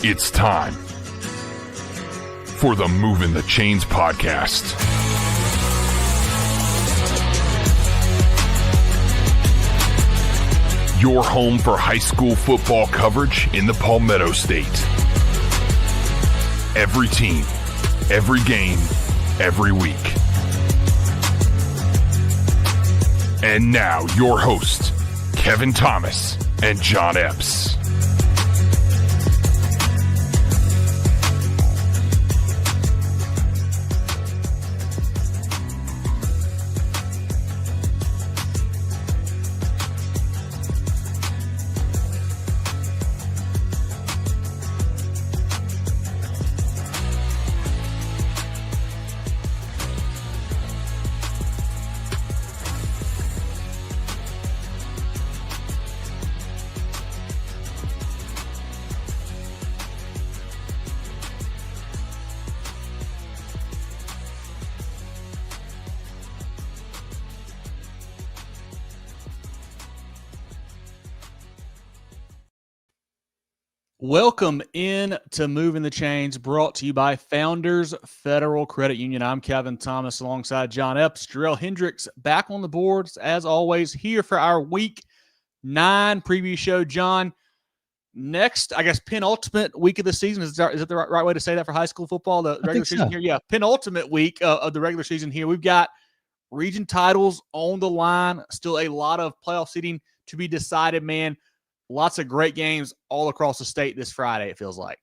It's time for the Movin The Chains podcast. Your home for high school football coverage in the Palmetto State. Every team, every game, every week. And now your hosts, Kevin Thomas and John Epps. Welcome in to Movin The Chains, brought to you by Founders Federal Credit Union. I'm Kevin Thomas alongside John Epps. Jerel Hendricks back on the boards, as always, here for our Week 9 preview show. John, next, I guess, penultimate week of the season. Is it the right way to say that for high school football? The regular season here? Yeah, penultimate week of the regular season here. We've got region titles on the line. Still a lot of playoff seeding to be decided, man. Lots of great games all across the state this Friday, it feels like.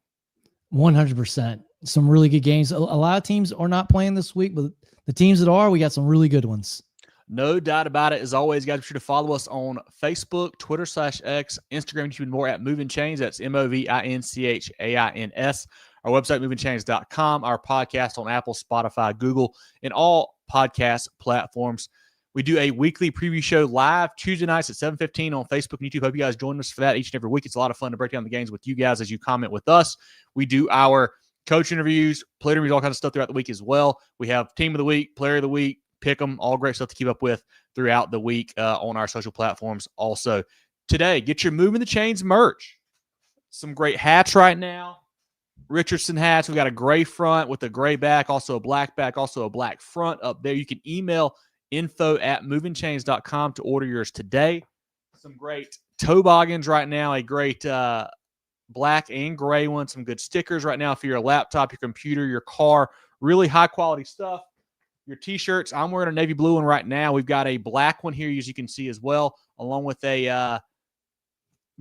100%. Some really good games. A lot of teams are not playing this week, but the teams that are, we got some really good ones. No doubt about it. As always, guys, be sure to follow us on Facebook, Twitter/X, Instagram, YouTube, and more at Movin Chains. That's MOVINCHAINS. Our website, movinchains.com. Our podcast on Apple, Spotify, Google, and all podcast platforms. We do a weekly preview show live Tuesday nights at 7:15 on Facebook and YouTube. Hope you guys join us for that each and every week. It's a lot of fun to break down the games with you guys as you comment with us. We do our coach interviews, player interviews, all kinds of stuff throughout the week as well. We have team of the week, player of the week, pick 'em, all great stuff to keep up with throughout the week on our social platforms. Also, today, get your Movin The Chains merch. Some great hats right now. Richardson hats. We've got a gray front with a gray back, also a black back, also a black front up there. You can email info@movinchains.com to order yours today. Some great toboggans right now, a great black and gray one, some good stickers right now for your laptop, your computer, your car, really high quality stuff. Your t-shirts, I'm wearing a navy blue one right now. We've got a black one here, as you can see as well, along with a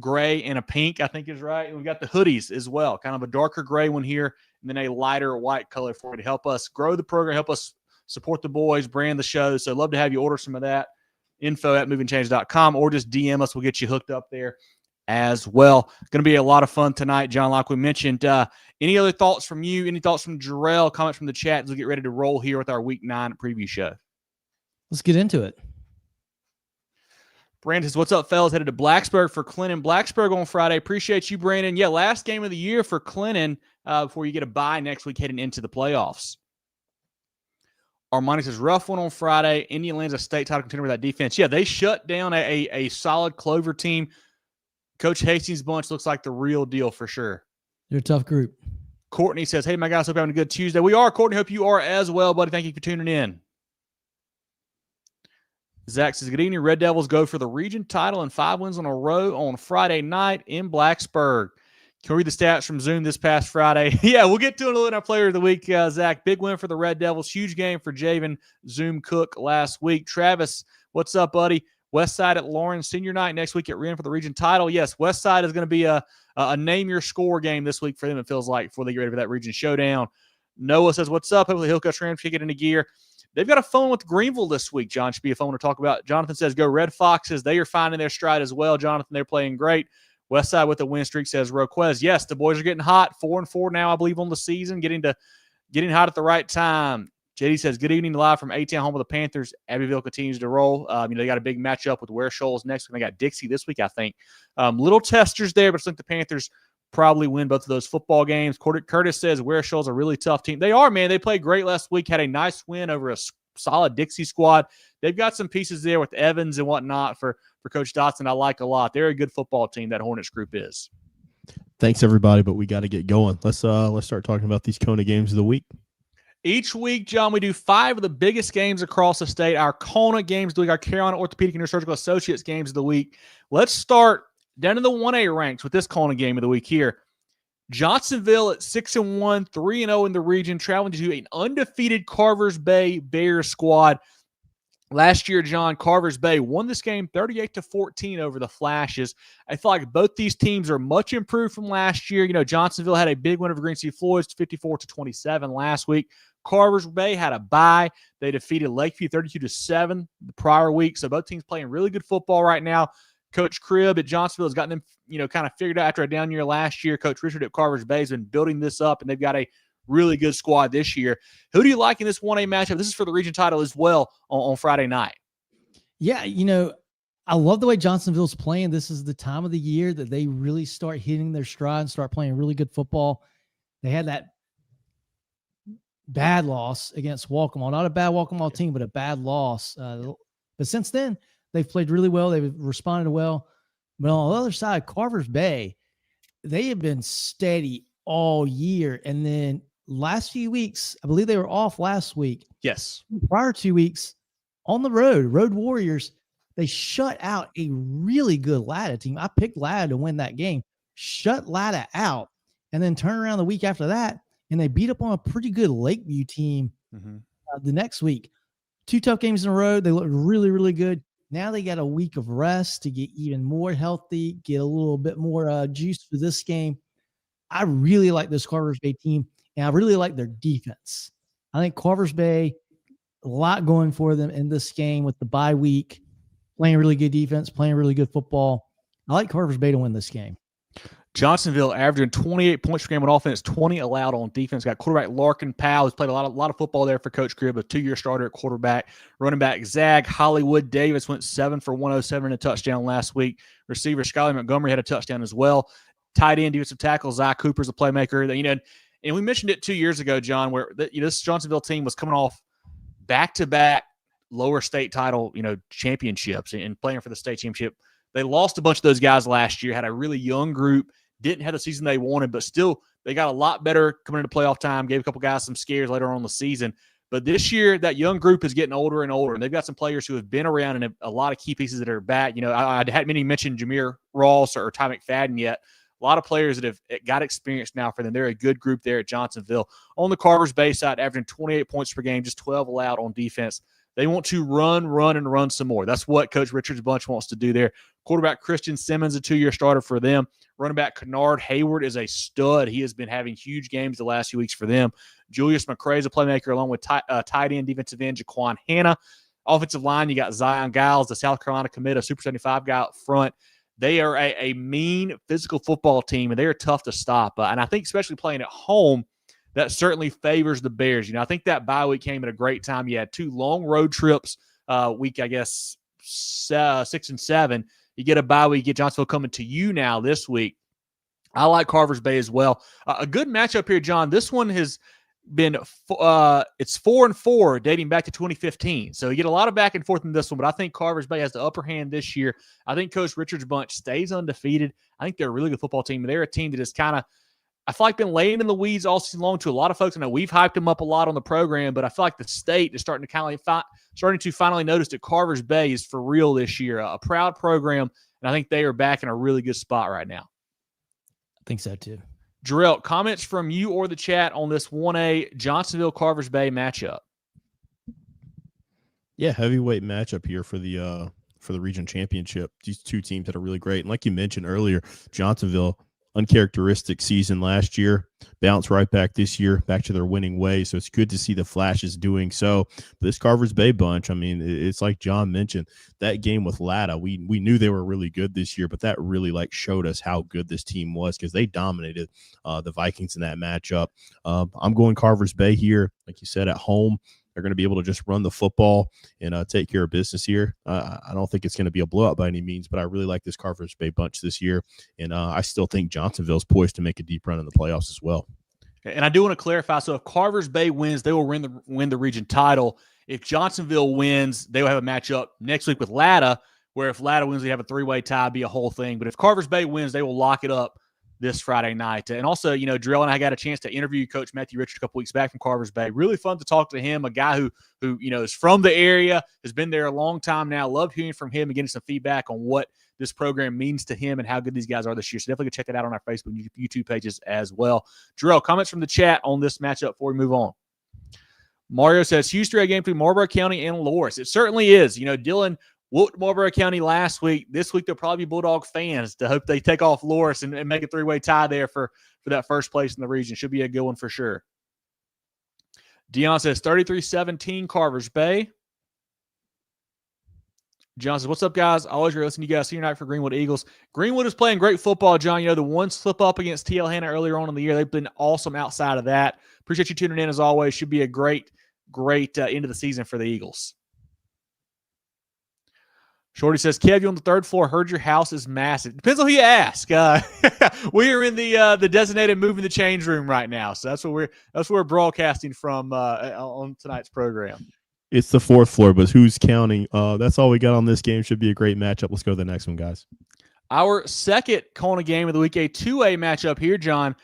gray and a pink, I think is right. And we've got the hoodies as well, kind of a darker gray one here, and then a lighter white color for you to help us grow the program, help us support the boys, brand the show. So love to have you order some of that. Info@movinchains.com, or just DM us. We'll get you hooked up there as well. Going to be a lot of fun tonight, John, like we mentioned. Any other thoughts from you? Any thoughts from Jerel? Comments from the chat as we get ready to roll here with our Week 9 preview show. Let's get into it. Brandon says, what's up, fellas? Headed to Blacksburg for Clinton. Blacksburg on Friday. Appreciate you, Brandon. Yeah, last game of the year for Clinton before you get a bye next week heading into the playoffs. Armani says, rough one on Friday. Indian lands a state title contender with that defense. Yeah, they shut down a solid Clover team. Coach Hastings' bunch looks like the real deal for sure. They're a tough group. Courtney says, hey, my guys, hope you're having a good Tuesday. We are, Courtney. Hope you are as well, buddy. Thank you for tuning in. Zach says, good evening. Red Devils go for the region title and 5 wins in a row on Friday night in Blacksburg. Can we read the stats from Zoom this past Friday? Yeah, we'll get to it a little in our player of the week, Zach. Big win for the Red Devils. Huge game for Javen Zoom Cook last week. Travis, what's up, buddy? Westside at Lawrence Senior Night next week at Wren for the region title. Yes, Westside is going to be a name your score game this week for them, it feels like, before they get ready for that region showdown. Noah says, what's up? Hopefully he'll go get into gear. They've got a phone with Greenville this week, John. Should be a phone to talk about. Jonathan says, go Red Foxes. They are finding their stride as well. Jonathan, they're playing great. Westside with the win streak, says Roquez. Yes, the boys are getting hot. 4-4 now, I believe, on the season. Getting hot at the right time. JD says, good evening live from A-Town, home of the Panthers. Abbeville continues to roll. They got a big matchup with Ware Shoals next week. They got Dixie this week, I think. Little testers there, but I think the Panthers probably win both of those football games. Curtis says, Ware Shoals a really tough team. They are, man. They played great last week, had a nice win over a solid Dixie squad. They've got some pieces there with Evans and whatnot for Coach Dotson I like a lot. They're a good football team, that Hornets group is. Thanks everybody, but we got to get going. Let's start talking about these Kona games of the week. Each week, John, we do 5 of the biggest games across the state. Our Kona games of the week, our Carolina Orthopaedic and Neurosurgical Associates games of the week. Let's start down in the 1A ranks with this Kona game of the week here. Johnsonville at 6-1, 3-0 in the region, traveling to an undefeated Carvers Bay Bears squad. Last year, John, Carvers Bay won this game 38-14 over the Flashes. I feel like both these teams are much improved from last year. You know, Johnsonville had a big win over Green Sea Floyds, 54-27 last week. Carvers Bay had a bye. They defeated Lakeview 32-7 the prior week. So both teams playing really good football right now. Coach Cribb at Johnsonville has gotten them, you know, kind of figured out after a down year last year. Coach Richard at Carvers Bay has been building this up, and they've got a really good squad this year. Who do you like in this 1A matchup? This is for the region title as well on Friday night. Yeah, you know, I love the way Johnsonville's playing. This is the time of the year that they really start hitting their stride and start playing really good football. They had that bad loss against Walkmall. Not a bad Walkmall team, but a bad loss. But since then, they've played really well. They've responded well. But on the other side, Carvers Bay, they have been steady all year. And then last few weeks, I believe they were off last week. Yes. Prior 2 weeks on the Road Warriors, they shut out a really good Latta team. I picked Latta to win that game, shut Latta out, and then turn around the week after that, and they beat up on a pretty good Lakeview team the next week. 2 tough games in a row. They looked really, really good. Now they got a week of rest to get even more healthy, get a little bit more juice for this game. I really like this Carvers Bay team, and I really like their defense. I think Carvers Bay, a lot going for them in this game with the bye week, playing really good defense, playing really good football. I like Carvers Bay to win this game. Johnsonville averaging 28 points per game on offense, 20 allowed on defense. Got quarterback Larkin Powell, who's played a lot of football there for Coach Cribb, a 2-year starter at quarterback. Running back Zag Hollywood Davis went 7 for 107 and a touchdown last week. Receiver Skyler Montgomery had a touchdown as well. Tight end defensive tackle Zach Cooper's a playmaker. You know, and we mentioned it 2 years ago, John, where this Johnsonville team was coming off back-to-back lower state title, championships and playing for the state championship. They lost a bunch of those guys last year, had a really young group, didn't have the season they wanted, but still they got a lot better coming into playoff time, gave a couple guys some scares later on in the season. But this year, that young group is getting older and older, and they've got some players who have been around and a lot of key pieces that are back. I hadn't many mentioned Jameer Ross or Ty McFadden yet. A lot of players that have got experience now for them. They're a good group there at Johnsonville. On the Carvers Bay side, averaging 28 points per game, just 12 allowed on defense. They want to run some more. That's what Coach Richard's bunch wants to do there. Quarterback Christian Simmons, a 2-year starter for them. Running back Kennard Hayward is a stud. He has been having huge games the last few weeks for them. Julius McCray is a playmaker along with tight end defensive end Jaquan Hanna. Offensive line, you got Zion Giles, the South Carolina commit, a Super 75 guy up front. They are a mean physical football team, and they are tough to stop. And I think especially playing at home, that certainly favors the Bears. I think that bye week came at a great time. You had 2 long road trips, week, I guess, 6 and 7. You get a bye week, you get Johnsonville coming to you now this week. I like Carvers Bay as well. A good matchup here, John. This one has been it's 4-4 dating back to 2015. So you get a lot of back and forth in this one, but I think Carvers Bay has the upper hand this year. I think Coach Richard's bunch stays undefeated. I think they're a really good football team. They're a team that is kind of, I feel like, been laying in the weeds all season long to a lot of folks. I know we've hyped them up a lot on the program, but I feel like the state is starting to finally notice that Carvers Bay is for real this year. A proud program, and I think they are back in a really good spot right now. I think so too. Jerel, comments from you or the chat on this 1A Johnsonville Carvers Bay matchup? Yeah, heavyweight matchup here for the region championship. These 2 teams that are really great. And like you mentioned earlier, Johnsonville, uncharacteristic season last year, bounce right back this year, back to their winning way. So it's good to see the Flashes doing so. But this Carvers Bay bunch, I mean, it's like John mentioned, that game with Latta, we knew they were really good this year, but that really showed us how good this team was because they dominated the Vikings in that matchup. I'm going Carvers Bay here, like you said, at home. They're going to be able to just run the football and take care of business here. I don't think it's going to be a blowout by any means, but I really like this Carvers Bay bunch this year. And I still think Johnsonville's poised to make a deep run in the playoffs as well. And I do want to clarify. So if Carvers Bay wins, they will win the region title. If Johnsonville wins, they will have a matchup next week with Latta, where if Latta wins, they have a 3-way tie, be a whole thing. But if Carvers Bay wins, they will lock it up this Friday night. And also, Jerel and I got a chance to interview Coach Matthew Richards a couple weeks back from Carvers Bay. Really fun to talk to him, a guy who is from the area, has been there a long time now. Loved hearing from him and getting some feedback on what this program means to him and how good these guys are this year. So definitely go check that out on our Facebook and YouTube pages as well. Jerel, comments from the chat on this matchup before we move on. Mario says, huge 3A game between Marlboro County and Loris. It certainly is. Dylan whooped Marlboro County last week. This week, they'll probably be Bulldog fans to hope they take off Loris and make a three-way tie there for that first place in the region. Should be a good one for sure. Dion says 33-17 Carvers Bay. John says, what's up, guys? Always listening to you guys. Senior night for Greenwood Eagles. Greenwood is playing great football, John. The one slip up against TL Hanna earlier on in the year. They've been awesome outside of that. Appreciate you tuning in as always. Should be a great end of the season for the Eagles. Shorty says, Kev, you on the third floor. Heard your house is massive. Depends on who you ask. We are in the designated Movin The Chains room right now, so that's where we're broadcasting from on tonight's program. It's the fourth floor, but who's counting? That's all we got on this game. Should be a great matchup. Let's go to the next one, guys. Our second Kona game of the week, a 2A matchup here, John.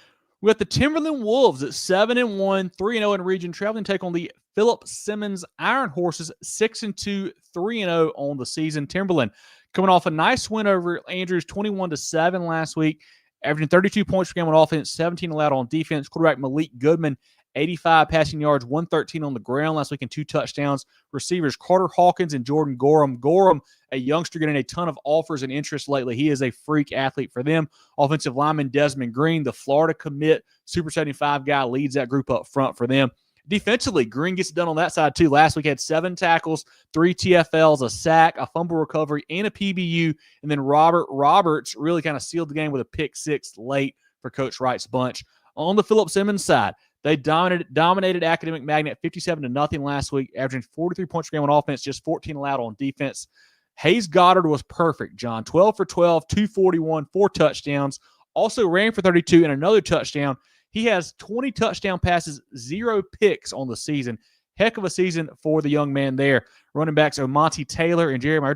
We got the Timberland Wolves at 7-1, 3-0 in region, traveling to take on the Philip Simmons Iron Horses, 6-2, 3-0 on the season. Timberland coming off a nice win over Andrews, 21-7 last week, averaging 32 points per game on offense, 17 allowed on defense. Quarterback Malik Goodman, 85 passing yards, 113 on the ground last week and 2 touchdowns. Receivers Carter Hawkins and Jordan Gorham. Gorham, a youngster getting a ton of offers and interest lately. He is a freak athlete for them. Offensive lineman Desmond Green, the Florida commit, Super 75 guy, leads that group up front for them. Defensively, Green gets it done on that side too. Last week had 7 tackles, 3 TFLs, a sack, a fumble recovery, and a PBU. And then Robert Roberts really kind of sealed the game with a pick 6 late for Coach Wright's bunch. On the Philip Simmons side, they dominated Academic Magnet 57-0 last week, averaging 43 points per game on offense, just 14 allowed on defense. Hayes Goddard was perfect, John. 12 for 12, 241, 4 touchdowns. Also ran for 32 and another touchdown. He has 20 touchdown passes, 0 picks on the season. Heck of a season for the young man there. Running backs are Monty Taylor and Jeremiah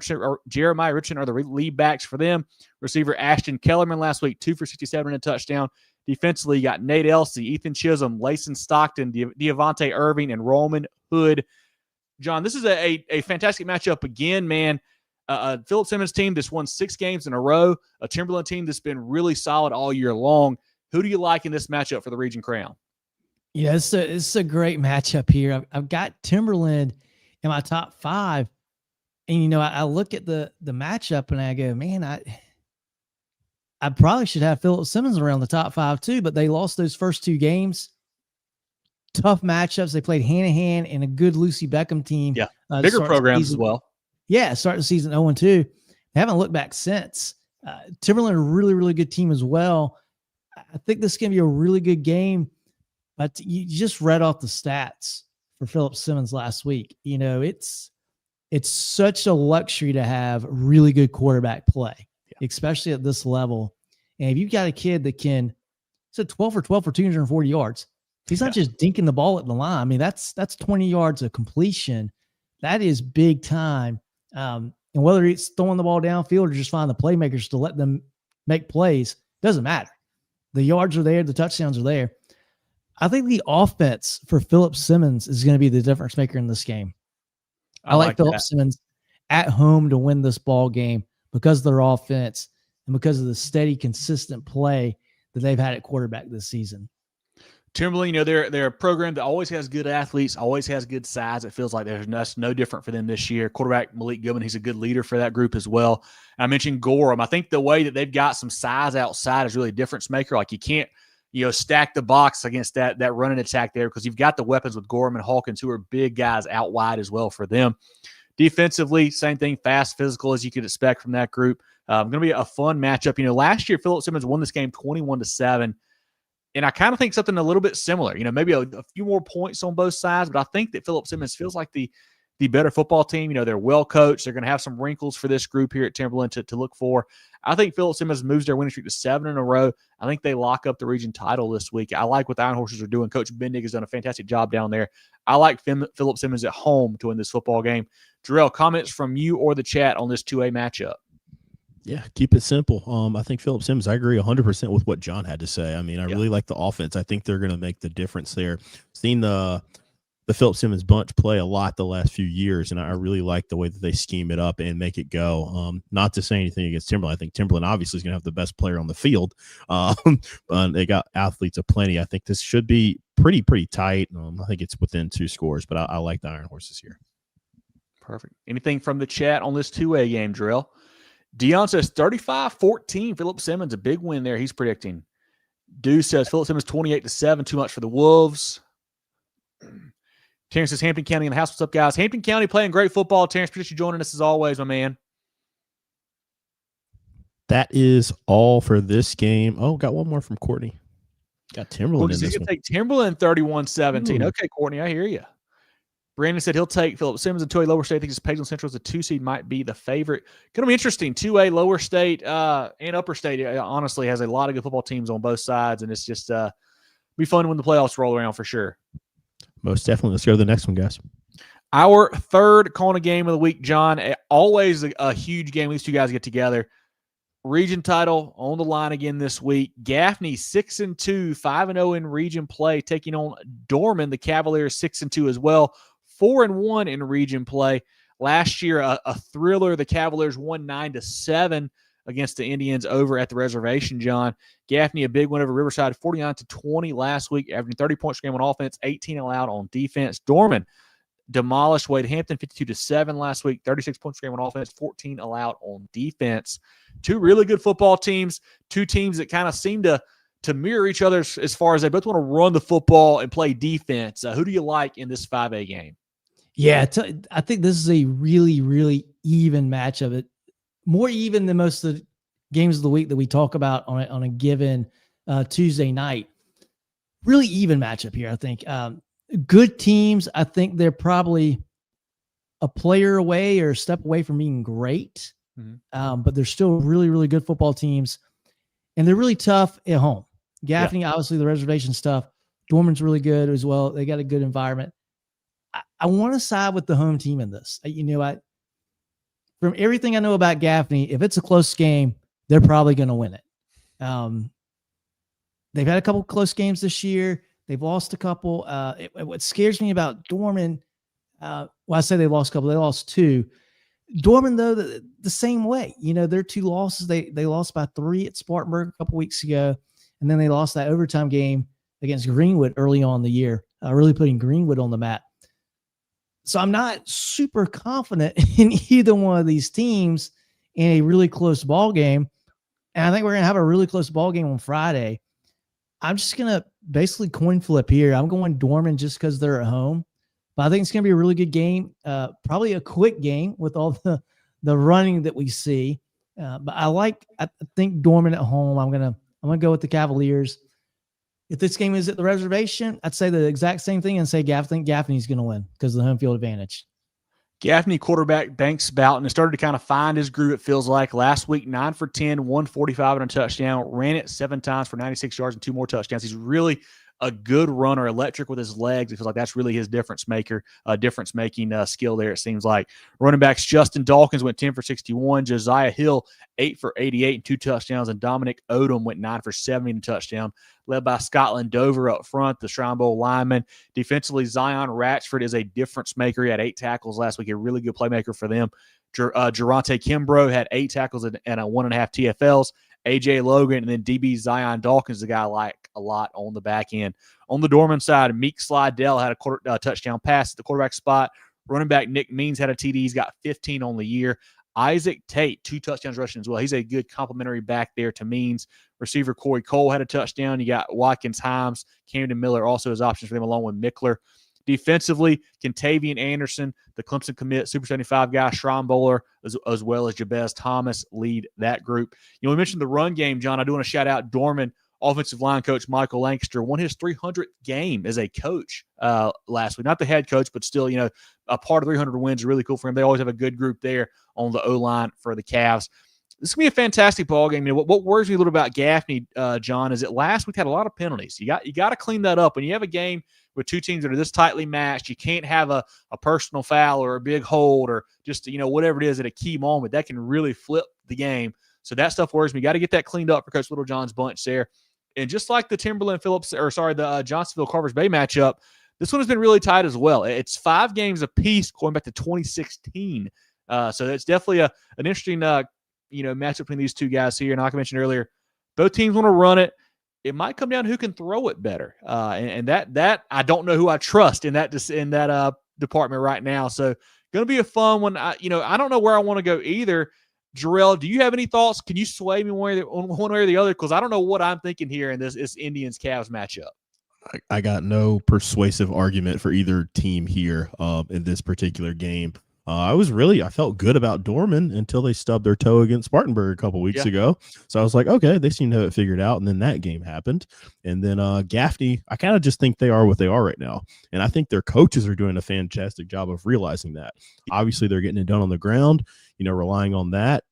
Richardson are the lead backs for them. Receiver Ashton Kellerman last week, 2 for 67 and a touchdown. Defensively, you got Nate Elsey, Ethan Chisholm, Layson Stockton, Deavante Irving, and Roman Hood. John, this is a fantastic matchup again, man. Philip Simmons team that's won 6 games in a row, a Timberland team that's been really solid all year long. Who do you like in this matchup for the Region Crown? Yeah, it's a great matchup here. I've got Timberland in my top 5. And, I look at the matchup and I go, man, I probably should have Philip Simmons around the top 5 too, but they lost those first 2 games. Tough matchups. They played hand-in-hand and a good Lucy Beckham team. Yeah, bigger programs as well. Yeah, starting the season 0-2. They haven't looked back since. Timberland, a really, really good team as well. I think this is going to be a really good game. But you just read off the stats for Philip Simmons last week. It's such a luxury to have really good quarterback play, especially at this level. And if you've got a kid that can, 12 for 12 for 240 yards. He's not just dinking the ball at the line. I mean, that's 20 yards of completion. That is big time. And whether it's throwing the ball downfield or just find the playmakers to let them make plays, doesn't matter. The yards are there. The touchdowns are there. I think the offense for Philip Simmons is going to be the difference maker in this game. I like Philip Simmons at home to win this ball game because of their offense and because of the steady, consistent play that they've had at quarterback this season. Timberland, they're a program that always has good athletes, always has good size. It feels like that's no different for them this year. Quarterback Malik Goodman, he's a good leader for that group as well. And I mentioned Gorham. I think the way that they've got some size outside is really a difference maker. Like you can't, stack the box against that running attack there because you've got the weapons with Gorham and Hawkins who are big guys out wide as well for them. Defensively, same thing, fast, physical as you could expect from that group. Going to be a fun matchup. Last year Philip Simmons won this game 21-7. And I kind of think something a little bit similar, maybe a few more points on both sides, but I think that Philip Simmons feels like the better football team. They're well coached. They're going to have some wrinkles for this group here at Timberland to look for. I think Philip Simmons moves their winning streak to 7 in a row. I think they lock up the region title this week. I like what the Iron Horses are doing. Coach Bendig has done a fantastic job down there. I like Philip Simmons at home to win this football game. Jerel, comments from you or the chat on this 2A matchup? Yeah, keep it simple. I think Phillip Simmons, I agree 100% with what John had to say. I mean, I really like the offense. I think they're going to make the difference there. Seen the Phillip Simmons bunch play a lot the last few years, and I really like the way that they scheme it up and make it go. Not to say anything against Timberland. I think Timberland obviously is going to have the best player on the field. They got athletes aplenty. I think this should be pretty tight. I think it's within 2 scores, but I like the Iron Horses here. Perfect. Anything from the chat on this 2A game, Jerel? Dion says 35-14. Phillip Simmons, a big win there. He's predicting. Deuce says Phillip Simmons 28-7. Too much for the Wolves. Terrence says Hampton County in the house. What's up, guys? Hampton County playing great football. Terrence, appreciate you joining us as always, my man. That is all for this game. Oh, got one more from Courtney. Got Timberland in this one. Take Timberland 31-17. Okay, Courtney, I hear you. Brandon said he'll take Phillip Simmons in 2A lower state. I think Pageland Central as a 2 seed might be the favorite. Going to be interesting. 2A lower state and upper state honestly has a lot of good football teams on both sides, and it's just be fun when the playoffs roll around for sure. Most definitely. Let's go to the next one, guys. Our third Kona game of the week, John. Always a huge game. These two guys get together. Region title on the line again this week. Gaffney 6-2, 5-0 in region play, taking on Dorman. The Cavaliers 6-2 as well, 4-1 in region play. Last year, a thriller. The Cavaliers won 9-7 against the Indians over at the reservation, John. Gaffney, a big win over Riverside, 49-20 last week, averaging 30 points per game on offense, 18 allowed on defense. Dorman demolished Wade Hampton 52-7 last week, 36 points per game on offense, 14 allowed on defense. Two really good football teams, two teams that kind of seem to mirror each other as far as they both want to run the football and play defense. Who do you like in this 5A game? Yeah, I think this is a really, really even matchup. It more even than most of the games of the week that we talk about on a given Tuesday night. Really even matchup here, I think. Good teams. I think they're probably a player away or a step away from being great. Mm-hmm. But they're still really, really good football teams. And they're really tough at home. Gaffney, obviously the reservation stuff. Dorman's really good as well. They got a good environment. I want to side with the home team in this. From everything I know about Gaffney, if it's a close game, they're probably going to win it. They've had a couple close games this year. They've lost a couple. What scares me about Dorman, I say they lost a couple. They lost 2. Dorman, though, the same way. Their 2 losses, they lost by 3 at Spartanburg a couple weeks ago, and then they lost that overtime game against Greenwood early on in the year, really putting Greenwood on the map. So I'm not super confident in either one of these teams in a really close ball game. And I think we're going to have a really close ball game on Friday. I'm just going to basically coin flip here. I'm going Dorman just because they're at home. But I think it's going to be a really good game. Probably a quick game with all the running that we see. But I think Dorman at home. I'm gonna go with the Cavaliers. If this game is at the reservation, I'd say the exact same thing and say Gaffney's going to win because of the home field advantage. Gaffney quarterback Banks Boughton has started to kind of find his groove, it feels like. Last week, 9 for 10, 145 and a touchdown. Ran it 7 times for 96 yards and 2 more touchdowns. He's really a good runner, electric with his legs. It feels like that's really his difference-making skill there, it seems like. Running backs, Justin Dawkins went 10 for 61. Josiah Hill, 8 for 88 and 2 touchdowns. And Dominic Odom went 9 for 70 and a touchdown, led by Scotland Dover up front, the Shrine Bowl lineman. Defensively, Zion Ratchford is a difference maker. He had 8 tackles last week, a really good playmaker for them. Geronte Kimbrough had 8 tackles and 1.5 TFLs. AJ Logan, and then DB Zion Dawkins, the guy I like a lot on the back end. On the Dorman side, Meek Slidell had a touchdown pass at the quarterback spot. Running back Nick Means had a TD. He's got 15 on the year. Isaac Tate, 2 touchdowns rushing as well. He's a good complimentary back there to Means. Receiver Corey Cole had a touchdown. You got Watkins, Himes, Camden Miller also has options for them along with Mickler. Defensively, Contavian Anderson, the Clemson commit, Super 75 guy, Shrine Bowler, as well as Jabez Thomas lead that group. We mentioned the run game, John. I do want to shout out Dorman offensive line coach Michael Lancaster won his 300th game as a coach last week. Not the head coach, but still, a part of 300 wins is really cool for him. They always have a good group there on the O-line for the Cavs. This is going to be a fantastic ball game. What worries me a little about Gaffney, John, is that last week had a lot of penalties. You got to clean that up. When you have a game with 2 teams that are this tightly matched, you can't have a personal foul or a big hold or just, whatever it is at a key moment. That can really flip the game. So that stuff worries me. Got to get that cleaned up for Coach Littlejohn's bunch there. And just like the the Johnsonville Carvers Bay matchup, this one has been really tight as well. It's 5 games apiece going back to 2016. So it's definitely an interesting matchup between these two guys here. And like I mentioned earlier, both teams want to run it. It might come down to who can throw it better. And that I don't know who I trust in that department right now. So going to be a fun one. I don't know where I want to go either. Jerel, do you have any thoughts? Can you sway me one way or the other? Because I don't know what I'm thinking here in this Indians-Cavs matchup. I got no persuasive argument for either team here in this particular game. I felt good about Dorman until they stubbed their toe against Spartanburg a couple weeks ago. So I was like, okay, they seem to have it figured out. And then that game happened. And then Gaffney, I kind of just think they are what they are right now. And I think their coaches are doing a fantastic job of realizing that. Obviously, they're getting it done on the ground, relying on that,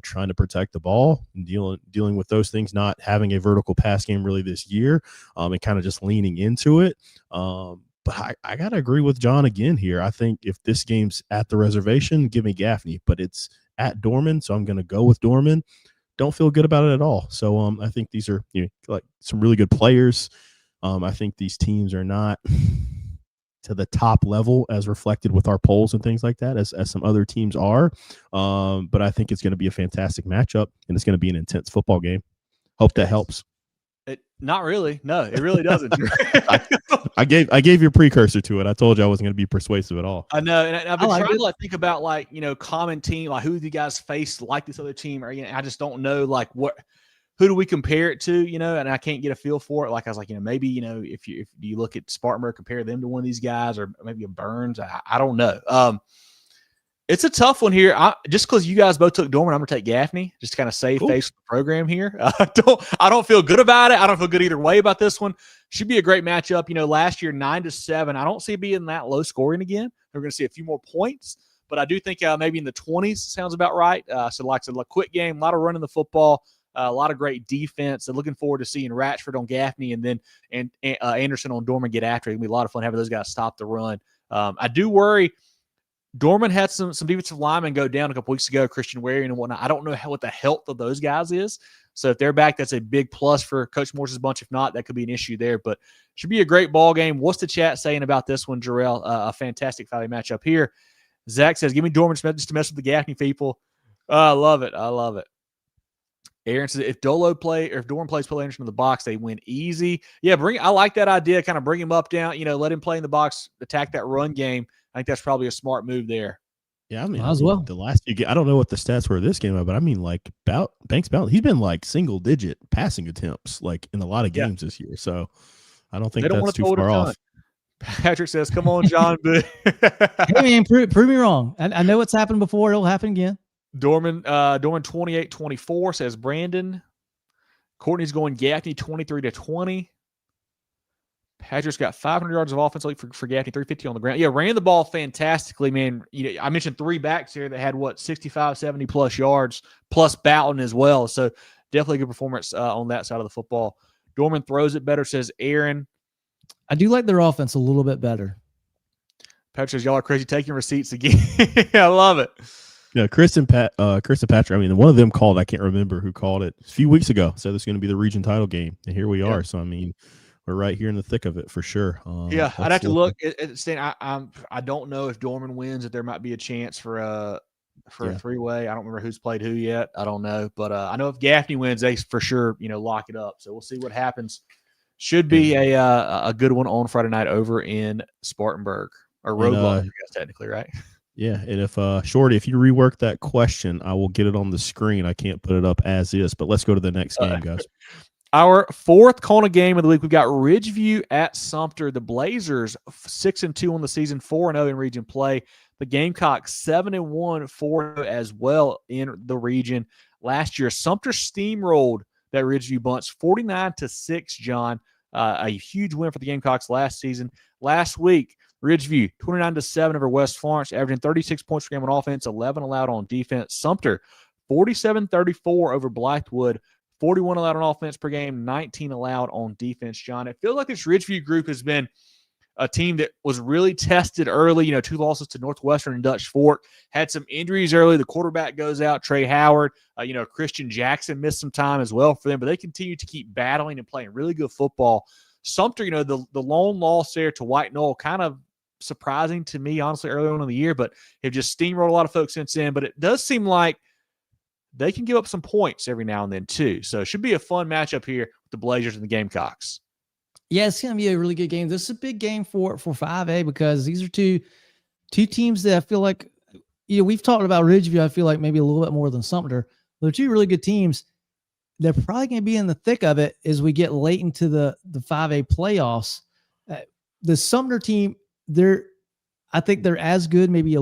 trying to protect the ball and dealing with those things, not having a vertical pass game really this year, and kind of just leaning into it. But I got to agree with John again here. I think if this game's at the reservation, give me Gaffney, but it's at Dorman, so I'm going to go with Dorman. Don't feel good about it at all. So I think these are like some really good players. I think these teams are not to the top level as reflected with our polls and things like that as some other teams are. But I think it's going to be a fantastic matchup, and it's going to be an intense football game. Hope that helps. Not really. No, it really doesn't. I gave you a precursor to it. I told you I wasn't going to be persuasive at all. I know, and I've been trying to think about common team, like who do you guys face like this other team, or I just don't know who do we compare it to, and I can't get a feel for it. Like I was like, maybe if you look at Spartanburg, compare them to one of these guys, or maybe a Burns. I don't know. It's a tough one here. Just because you guys both took Dorman, I'm going to take Gaffney, just to kind of save face the program here. I don't feel good about it. I don't feel good either way about this one. Should be a great matchup. Last year, 9-7. I don't see it being that low scoring again. We're going to see a few more points, but I do think maybe in the 20s sounds about right. So a quick game, a lot of running the football, a lot of great defense. So looking forward to seeing Ratchford on Gaffney and then Anderson on Dorman get after it. It's going to be a lot of fun having those guys stop the run. I do worry. Dorman had some defensive linemen go down a couple weeks ago, Christian Warian and whatnot. I don't know what the health of those guys is. So if they're back, that's a big plus for Coach Morse's bunch. If not, that could be an issue there. But should be a great ball game. What's the chat saying about this one, Jerel? A fantastic Friday matchup here. Zach says, give me Dorman just to mess with the Gaffney people. I love it. Aaron says, if Dorman plays Phil Anderson in the box, they win easy. Yeah, I like that idea. Kind of bring him up down, let him play in the box, attack that run game. I think that's probably a smart move there. Yeah, the last few games, I don't know what the stats were this game, but Banks Bell, he's been like single digit passing attempts like in a lot of games this year. So I don't think that's too far off. Patrick says, come on, John. Hey, man, prove me wrong. I know what's happened before. It'll happen again. Dorman 28-24 says Brandon. Courtney's going Gaffney 23-20. Patrick's got 500 yards of offense for Gaffney, 350 on the ground. Yeah, ran the ball fantastically, man. I mentioned 3 backs here that had 65, 70 plus yards, plus Boughton as well. So definitely a good performance on that side of the football. Dorman throws it better, says Aaron. I do like their offense a little bit better. Patrick says, y'all are crazy taking receipts again. I love it. Yeah, Chris and Patrick, one of them called, I can't remember who called it, a few weeks ago, said it's going to be the region title game. And here we are. So, we're right here in the thick of it for sure. I'd have to look. I don't know if Dorman wins, if there might be a chance for a 3-way. I don't remember who's played who yet. I don't know. But I know if Gaffney wins, they for sure, lock it up. So we'll see what happens. Should be a good one on Friday night over in Spartanburg. Or Roadblock, I guess, technically, right? Yeah, and if Shorty, if you rework that question, I will get it on the screen. I can't put it up as is, but let's go to the next game, guys. Our fourth Kona game of the week, we've got Ridgeview at Sumter. The Blazers 6-2 on the season, 4-0 in region play. The Gamecocks 7-1, 4-0 as well in the region. Last year, Sumter steamrolled that Ridgeview bunch 49-6. John, a huge win for the Gamecocks last season. Last week, Ridgeview 29-7 over West Florence, averaging 36 points per game on offense, 11 allowed on defense. Sumter 47-34 over Blythewood, 41 allowed on offense per game, 19 allowed on defense, John. It feels like this Ridgeview group has been a team that was really tested early, 2 losses to Northwestern and Dutch Fork, had some injuries early. The quarterback goes out, Trey Howard, Christian Jackson missed some time as well for them, but they continue to keep battling and playing really good football. Sumter, the lone loss there to White Knoll, kind of surprising to me, honestly, early on in the year, but have just steamrolled a lot of folks since then. But it does seem like they can give up some points every now and then too. So it should be a fun matchup here with the Blazers and the Gamecocks. Yeah, it's going to be a really good game. This is a big game for 5A because these are two teams that I feel like, we've talked about Ridgeview, I feel like maybe a little bit more than Sumter. They're 2 really good teams. They're probably going to be in the thick of it as we get late into the 5A playoffs. The Sumter team, I think they're as good, maybe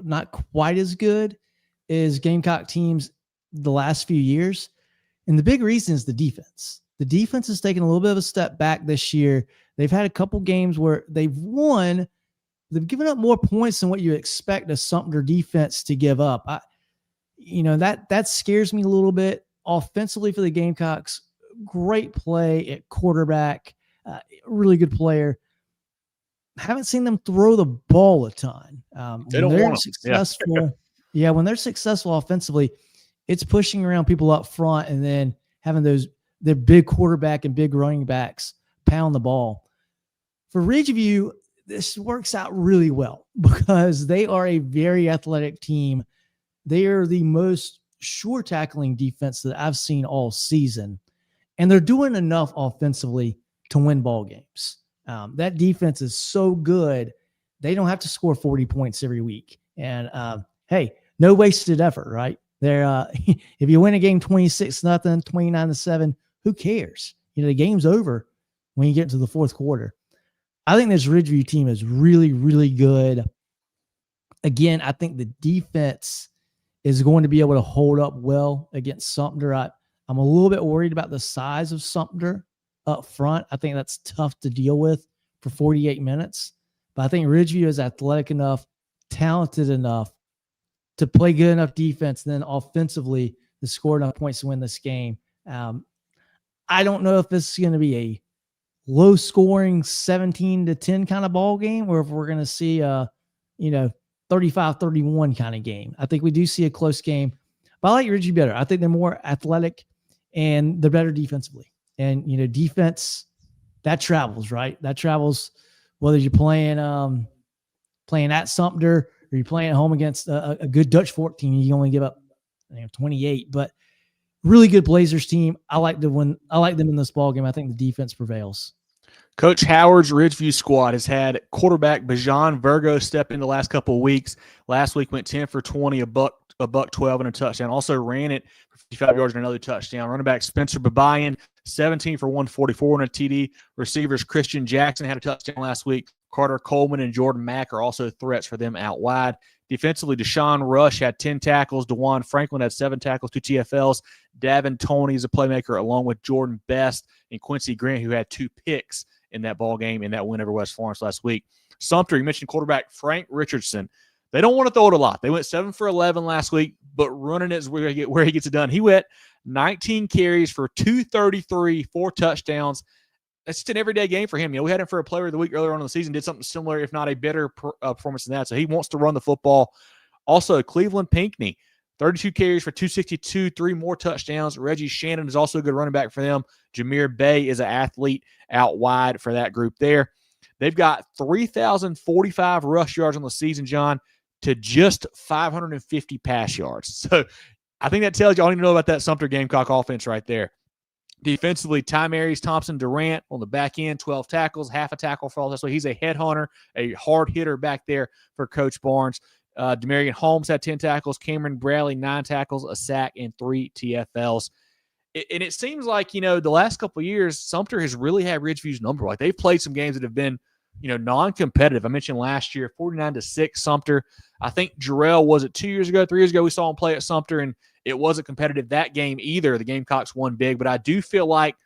not quite as good as Gamecock teams the last few years. And the big reason is the defense. The defense has taken a little bit of a step back this year. They've had a couple games where they've won. They've given up more points than what you expect a Sumter defense to give up. That scares me a little bit. Offensively for the Gamecocks, great play at quarterback, really good player. Haven't seen them throw the ball a ton. They don't want successful. Yeah, when they're successful offensively, it's pushing around people up front and then having their big quarterback and big running backs pound the ball. For Ridgeview, this works out really well because they are a very athletic team. They are the most sure tackling defense that I've seen all season, and they're doing enough offensively to win ball games. That defense is so good, they don't have to score 40 points every week. And hey, no wasted effort, right? They're if you win a game 26-0, 29-7, who cares? The game's over when you get to the fourth quarter. I think this Ridgeview team is really, really good. Again, I think the defense is going to be able to hold up well against Sumter. I'm a little bit worried about the size of Sumter up front. I think that's tough to deal with for 48 minutes. But I think Ridgeview is athletic enough, talented enough to play good enough defense, and then offensively to score enough points to win this game. I don't know if this is going to be a low-scoring 17-10 kind of ball game, or if we're going to see a 35-31 kind of game. I think we do see a close game, but I like Ridgeview better. I think they're more athletic and they're better defensively. And defense that travels, right? That travels whether you're playing at Sumter or you're playing at home against a good Dutch Fork team. You only give up 28, but really good Blazers team. I like them in this ball game. I think the defense prevails. Coach Howard's Ridgeview squad has had quarterback Bajan Virgo step in the last couple of weeks. Last week went 10 for 20, a buck 12 and a touchdown. Also ran it for 55 yards and another touchdown. Running back Spencer Babayan, 17 for 144 and a TD. Receivers Christian Jackson had a touchdown last week. Carter Coleman and Jordan Mack are also threats for them out wide. Defensively, Deshaun Rush had 10 tackles. DeJuan Franklin had 7 tackles, 2 TFLs. Davin Toney is a playmaker along with Jordan Best and Quincy Grant, who had 2 picks in that ball game in that win over West Florence last week. Sumter, you mentioned quarterback Frank Richardson. They don't want to throw it a lot. They went 7 for 11 last week, but running it is where he gets it done. He went 19 carries for 233, 4 touchdowns. That's just an everyday game for him. We had him for a player of the week earlier on in the season, did something similar, if not a better performance than that. So he wants to run the football. Also, Cleveland Pinckney, 32 carries for 262, 3 more touchdowns. Reggie Shannon is also a good running back for them. Jameer Bay is an athlete out wide for that group there. They've got 3,045 rush yards on the season, John, to just 550 pass yards. So I think that tells you all you need to know about that Sumter Gamecock offense right there. Defensively, Ty Marys, Thompson Durant on the back end, 12 tackles, half a tackle for all that. So he's a headhunter, a hard hitter back there for Coach Barnes. Demarion Holmes had 10 tackles, Cameron Bradley, 9 tackles, a sack, and 3 TFLs. And it seems like, the last couple of years, Sumter has really had Ridgeview's number. Like, they've played some games that have been, non-competitive. I mentioned last year, 49-6 Sumter. I think Jerel, was it 2 years ago, 3 years ago, we saw him play at Sumter, and it wasn't competitive that game either. The Gamecocks won big, but I do feel like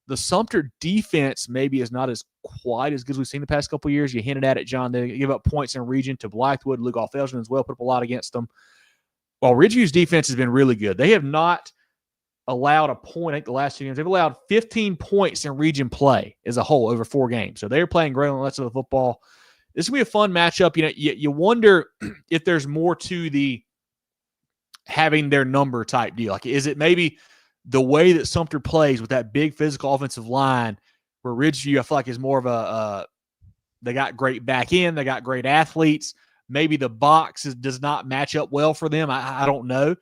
the Sumter defense maybe is not as quite as good as we've seen the past couple of years. You hinted at it, John. They give up points in region to Blythewood. Luke Alfelson as well put up a lot against them. While Ridgeview's defense has been really good. They have not allowed a point. I think the last 2 games, they've allowed 15 points in region play as a whole over 4 games. So they're playing great on the rest of the football. This will be a fun matchup. You know, you wonder if there's more to the having their number type deal. Like, is it maybe the way that Sumter plays with that big physical offensive line, where Ridgeview, I feel like, is more of they got great back end, they got great athletes. Maybe the box does not match up well for them. I don't know.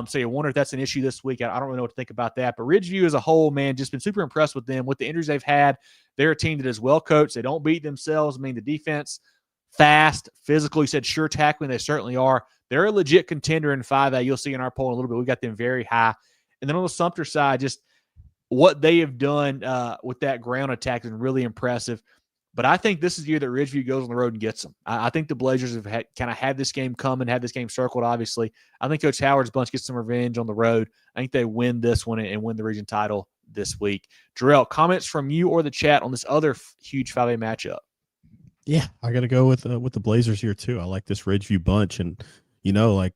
So you wonder if that's an issue this week. I don't really know what to think about that. But Ridgeview as a whole, man, just been super impressed with them. With the injuries they've had, they're a team that is well coached. They don't beat themselves. I mean, the defense, fast, physical. You said sure tackling. They certainly are. They're a legit contender in 5A. You'll see in our poll in a little bit. We got them very high. And then on the Sumter side, just what they have done with that ground attack is really impressive. But I think this is the year that Ridgeview goes on the road and gets them. I think the Blazers have kind of had this game coming, had this game circled, obviously. I think Coach Howard's bunch gets some revenge on the road. I think they win this one and win the region title this week. Jerel, comments from you or the chat on this other huge 5A matchup? Yeah, I got to go with the Blazers here too. I like this Ridgeview bunch, and like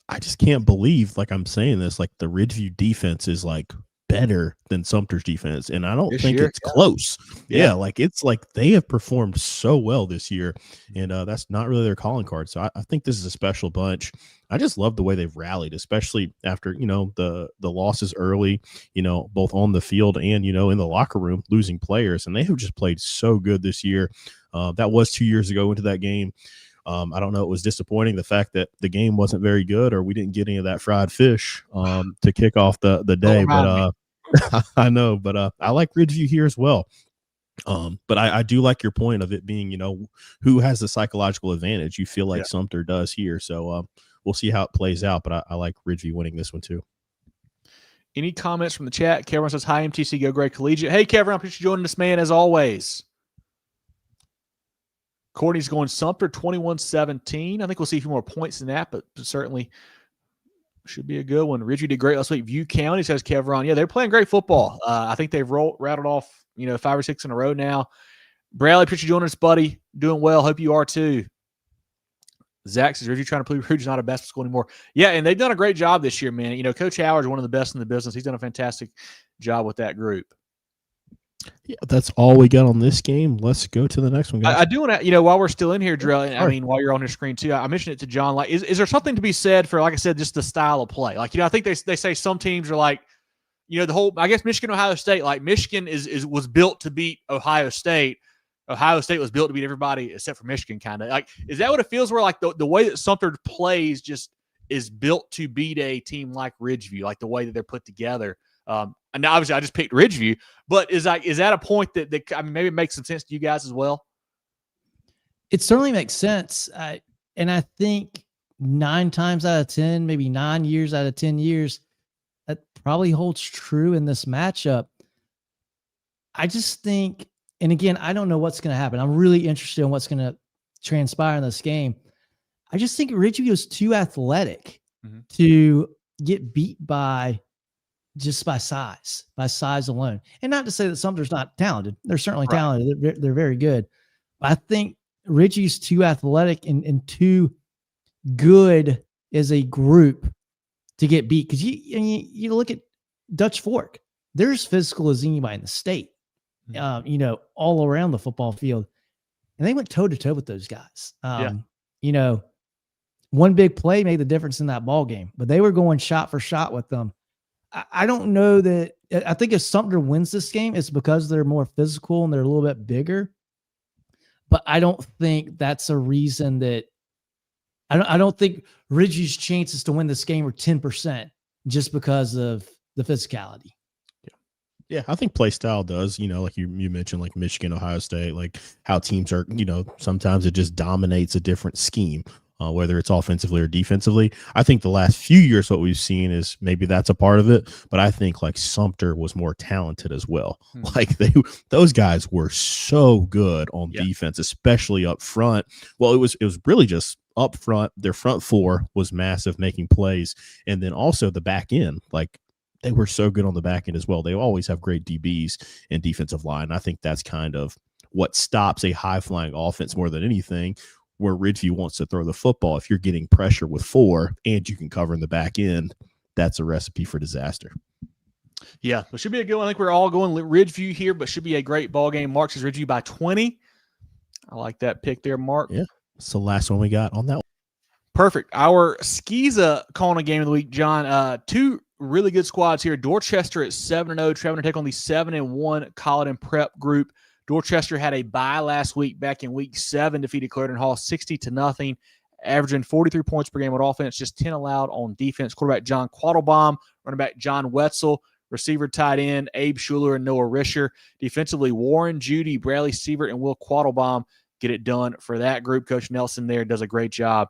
I just can't believe, like I'm saying this, like the Ridgeview defense is like better than Sumter's defense, and I don't think it's close. Yeah, like it's like they have performed so well this year, and that's not really their calling card. So I think this is a special bunch. I just love the way they've rallied, especially after the losses early, both on the field and in the locker room, losing players, and they have just played so good this year. That was 2 years ago into that game. I don't know. It was disappointing, the fact that the game wasn't very good, or we didn't get any of that fried fish to kick off the day. But I know, but I like Ridgeview here as well. But I do like your point of it being, who has the psychological advantage. You feel like Sumter does here. So we'll see how it plays out. But I like Ridgeview winning this one too. Any comments from the chat? Kevin says, hi, MTC, go Great Collegiate. Hey, Kevin, I appreciate you joining us, man, as always. Courtney's going Sumter 21-17. I think we'll see a few more points than that, but certainly should be a good one. Ridgeview did great last week. View County, says Kevron. Yeah, they're playing great football. I think they've rattled off, 5 or 6 in a row now. Bradley, appreciate you joining us, buddy. Doing well. Hope you are too. Zach says, Ridgeview trying to prove Ridgew's not a basketball school anymore. Yeah, and they've done a great job this year, man. Coach Howard's one of the best in the business. He's done a fantastic job with that group. Yeah, that's all we got on this game. Let's go to the next one, guys. I do want to, while we're still in here, Jerel, I mean, while you're on your screen too, I mentioned it to John. Like, is there something to be said for, like I said, just the style of play? Like, I think they say some teams are like, the whole, I guess Michigan, Ohio State, like Michigan was built to beat Ohio State. Ohio State was built to beat everybody except for Michigan, kind of. Like, is that what it feels where, like, the way that Sumter plays just is built to beat a team like Ridgeview, like the way that they're put together? And obviously I just picked Ridgeview, but is that a point that maybe it makes some sense to you guys as well? It certainly makes sense. And I think 9 times out of 10, maybe 9 years out of 10 years, that probably holds true in this matchup. I just think, and again, I don't know what's going to happen. I'm really interested in what's going to transpire in this game. I just think Ridgeview is too athletic to get beat by size alone. And not to say that Sumter's not talented. They're certainly talented. They're very good. But I think Ridgeview's too athletic and too good as a group to get beat. Because you look at Dutch Fork, they're as physical as anybody in the state, all around the football field. And they went toe-to-toe with those guys. One big play made the difference in that ball game. But they were going shot for shot with them. I don't know that. I think if Sumter wins this game, it's because they're more physical and they're a little bit bigger. But I don't think that's a reason that I don't think Ridgeview's chances to win this game are 10% just because of the physicality. Yeah, I think play style does, like you mentioned, like Michigan, Ohio State, like how teams are, sometimes it just dominates a different scheme. Whether it's offensively or defensively. I think the last few years, what we've seen is maybe that's a part of it, but I think like Sumter was more talented as well. Like those guys were so good on defense, especially up front. Well, it was really just up front. Their front four was massive, making plays. And then also the back end, like they were so good on the back end as well. They always have great DBs and defensive line. I think that's kind of what stops a high flying offense more than anything, where Ridgeview wants to throw the football. If you're getting pressure with 4 and you can cover in the back end, that's a recipe for disaster. Yeah, it should be a good one. I think we're all going Ridgeview here, but should be a great ball game. Mark says Ridgeview by 20. I like that pick there, Mark. Yeah, it's the last one we got on that one. Perfect. Our SCISA Kona game of the week, John. Two really good squads here. Dorchester at 7-0, traveling to take on the 7-1 Colleton Prep group. Dorchester had a bye last week, back in week 7, defeated Colleton Hall 60-0, averaging 43 points per game on offense, just 10 allowed on defense. Quarterback John Quattlebaum, running back John Wetzel, receiver tight end Abe Schuler and Noah Risher. Defensively, Warren Judy, Bradley Sievert, and Will Quattlebaum get it done for that group. Coach Nelson there does a great job.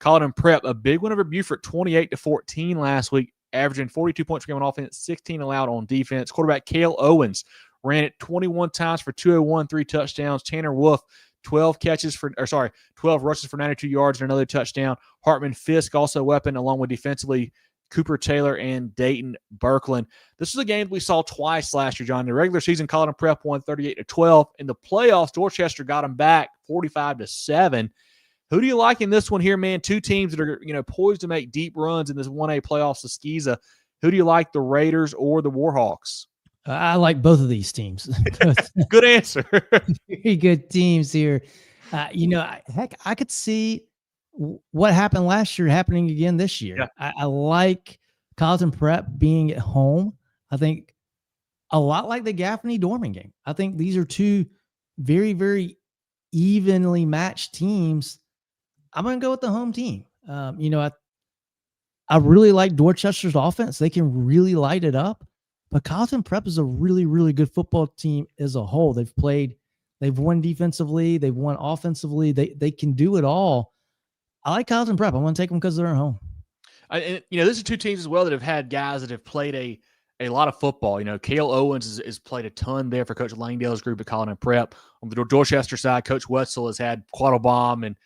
Colleton Prep, a big win over Beaufort, 28-14 last week, averaging 42 points per game on offense, 16 allowed on defense. Quarterback Cale Owens ran it 21 times for 201, 3 touchdowns. Tanner Wolf, 12 rushes for 92 yards and another touchdown. Hartman Fisk, also a weapon, along with defensively Cooper Taylor and Dayton Birkeland. This was a game we saw twice last year, John. In the regular season, Colleton Prep won 38-12. In the playoffs, Dorchester got them back 45-7. Who do you like in this one here, man? Two teams that are, poised to make deep runs in this 1A playoffs of SCISA. Who do you like, the Raiders or the Warhawks? I like both of these teams. Good answer. Very good teams here. Heck, I could see what happened last year happening again this year. Yeah. I like Colleton Prep being at home. I think a lot like the Gaffney Dorman game. I think these are two very, very evenly matched teams. I'm going to go with the home team. I really like Dorchester's offense. They can really light it up. But Colleton Prep is a really, really good football team as a whole. They've won defensively, they've won offensively. They can do it all. I like Colleton Prep. I want to take them because they're at home. These are two teams as well that have had guys that have played a lot of football. Cale Owens has played a ton there for Coach Langdale's group at Colleton Prep. On the Dorchester side, Coach Wetzel has had Quattlebaum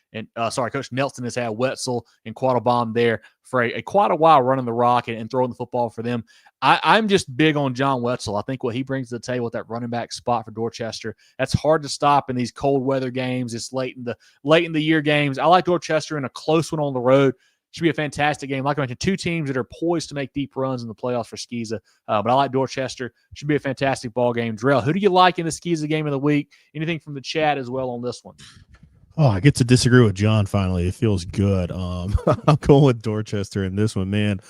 Coach Nelson has had Wetzel and Quattlebaum there for quite a while, running the rock and throwing the football for them. I'm just big on John Wetzel. I think what he brings to the table with that running back spot for Dorchester, that's hard to stop in these cold weather games. It's late in the year games. I like Dorchester in a close one on the road. Should be a fantastic game. Like I mentioned, two teams that are poised to make deep runs in the playoffs for SCISA. But I like Dorchester. Should be a fantastic ball game. Jerel, who do you like in the SCISA game of the week? Anything from the chat as well on this one? Oh, I get to disagree with John finally. It feels good. I'm going with Dorchester in this one, man.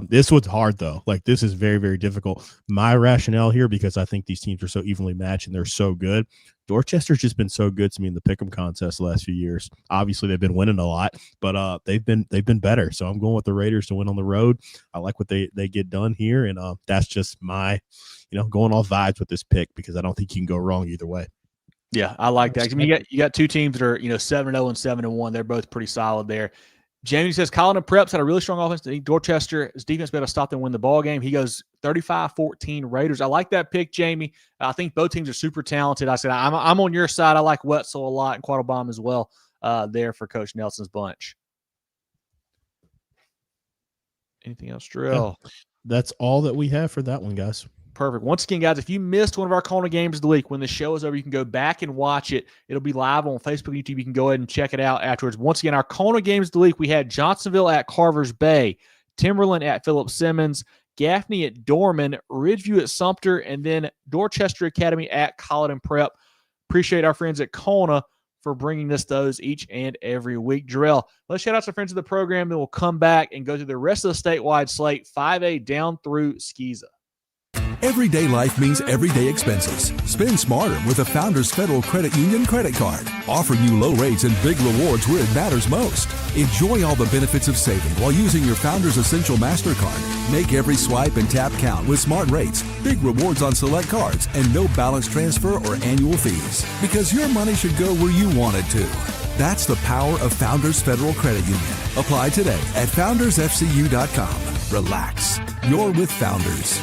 This one's hard, though. Like, this is very, very difficult. My rationale here, because I think these teams are so evenly matched and they're so good, Dorchester's just been so good to me in the pick'em contest the last few years. Obviously, they've been winning a lot, but they've been better. So I'm going with the Raiders to win on the road. I like what they get done here, and that's just my, going off vibes with this pick, because I don't think you can go wrong either way. Yeah, I like that. I mean, you got two teams that are 7-0 and 7-1. They're both pretty solid there. Jamie says Colleton Prep's had a really strong offense. Dorchester's defense better stop them win the ball game. He goes 35-14 Raiders. I like that pick, Jamie. I think both teams are super talented. I said I'm on your side. I like Wetzel a lot and Quattlebaum as well there for Coach Nelson's bunch. Anything else, Jerel? Yeah, that's all that we have for that one, guys. Perfect. Once again, guys, if you missed one of our Kona games of the week, when the show is over, you can go back and watch it. It'll be live on Facebook, YouTube. You can go ahead and check it out afterwards. Once again, our Kona games of the week, we had Johnsonville at Carvers Bay, Timberland at Philip Simmons, Gaffney at Dorman, Ridgeview at Sumter, and then Dorchester Academy at Colleton Prep. Appreciate our friends at Kona for bringing us those each and every week. Jerel, let's shout out to friends of the program. Then we'll come back and go through the rest of the statewide slate, 5A down through SCISA. Everyday life means everyday expenses. Spend smarter with a Founders Federal Credit Union credit card, offering you low rates and big rewards where it matters most. Enjoy all the benefits of saving while using your Founders Essential MasterCard. Make every swipe and tap count with smart rates, big rewards on select cards, and no balance transfer or annual fees. Because your money should go where you want it to. That's the power of Founders Federal Credit Union. Apply today at foundersfcu.com. Relax. You're with Founders.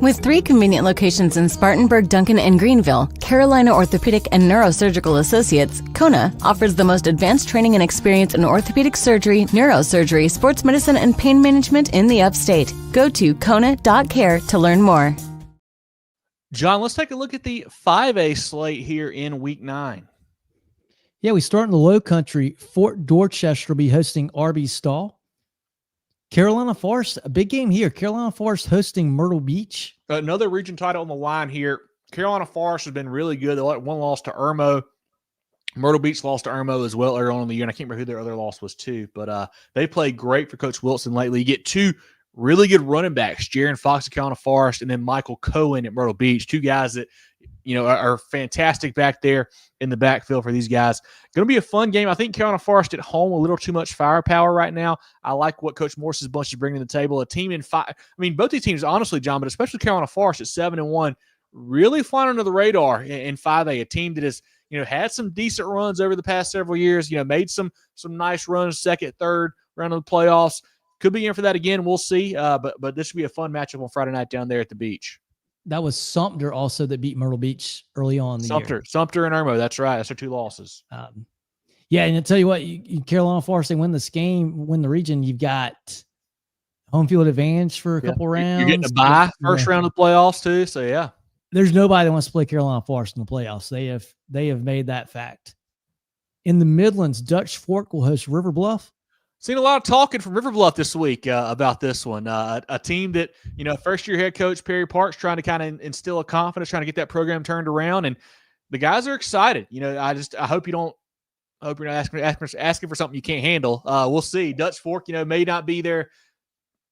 With 3 convenient locations in Spartanburg, Duncan, and Greenville, Carolina Orthopaedic and Neurosurgical Associates, Kona offers the most advanced training and experience in orthopedic surgery, neurosurgery, sports medicine, and pain management in the upstate. Go to kona.care to learn more. John, let's take a look at the 5A slate here in Week 9. Yeah, we start in the Low Country. Fort Dorchester will be hosting RB Stall. Carolina Forest, a big game here. Carolina Forest hosting Myrtle Beach. Another region title on the line here. Carolina Forest has been really good. They let one loss to Irmo. Myrtle Beach lost to Irmo as well earlier on in the year, and I can't remember who their other loss was too. But they played great for Coach Wilson lately. You get two really good running backs, Jaron Fox at Carolina Forest, and then Michael Cohen at Myrtle Beach. Two guys that are fantastic back there in the backfield for these guys. Going to be a fun game. I think Carolina Forest at home a little too much firepower right now. I like what Coach Morse's bunch is bringing to the table. A team in five. I mean, both these teams, honestly, John, but especially Carolina Forest at 7-1, really flying under the radar in 5A. A team that has had some decent runs over the past several years. Made some nice runs, second, third round of the playoffs. Could be in for that again. We'll see. But this should be a fun matchup on Friday night down there at the beach. That was Sumter also that beat Myrtle Beach early on in the year. Sumter and Irmo. That's right. That's their two losses. Yeah, and I tell you what, Carolina Forest, they win this game, win the region. You've got home field advantage for a couple rounds. You're getting a bye first round of the playoffs too. So yeah, there's nobody that wants to play Carolina Forest in the playoffs. They have made that fact. In the Midlands, Dutch Fork will host River Bluff. Seen a lot of talking from River Bluff this week about this one. A team that, first-year head coach Perry Parks trying to kind of instill a confidence, trying to get that program turned around, and the guys are excited. I hope you're not asking for something you can't handle. We'll see. Dutch Fork, may not be their,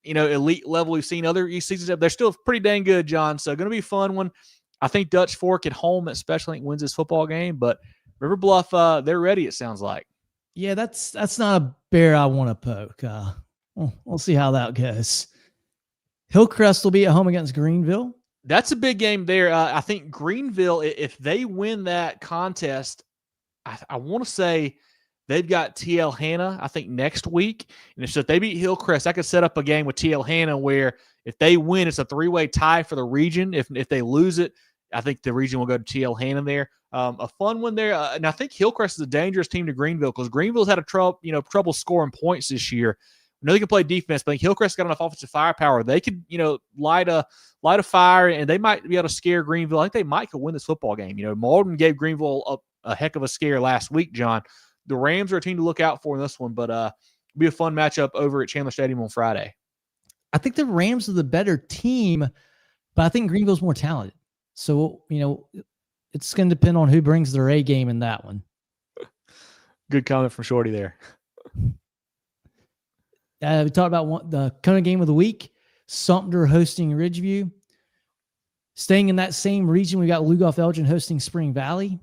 elite level we've seen other seasons. They're still pretty dang good, John. So going to be a fun one. I think Dutch Fork at home especially wins this football game, but River Bluff, they're ready, it sounds like. Yeah, that's not a bear I want to poke. We'll see how that goes. Hillcrest will be at home against Greenville. That's a big game there. I think Greenville, if they win that contest, I want to say they've got TL Hanna, I think, next week. And so if they beat Hillcrest, I could set up a game with TL Hanna where if they win, it's a three-way tie for the region. If they lose it, I think the region will go to TL Hanna there. A fun one there. And I think Hillcrest is a dangerous team to Greenville because Greenville's had trouble scoring points this year. I know they can play defense, but I think Hillcrest got enough offensive firepower. They could, light a fire, and they might be able to scare Greenville. I think they might could win this football game. Malden gave Greenville a heck of a scare last week, John. The Rams are a team to look out for in this one, but it'll be a fun matchup over at Chandler Stadium on Friday. I think the Rams are the better team, but I think Greenville's more talented. So, it's going to depend on who brings their A game in that one. Good comment from Shorty there. We talked about the Kona game of the week. Sumter hosting Ridgeview. Staying in that same region, we got Lugoff Elgin hosting Spring Valley.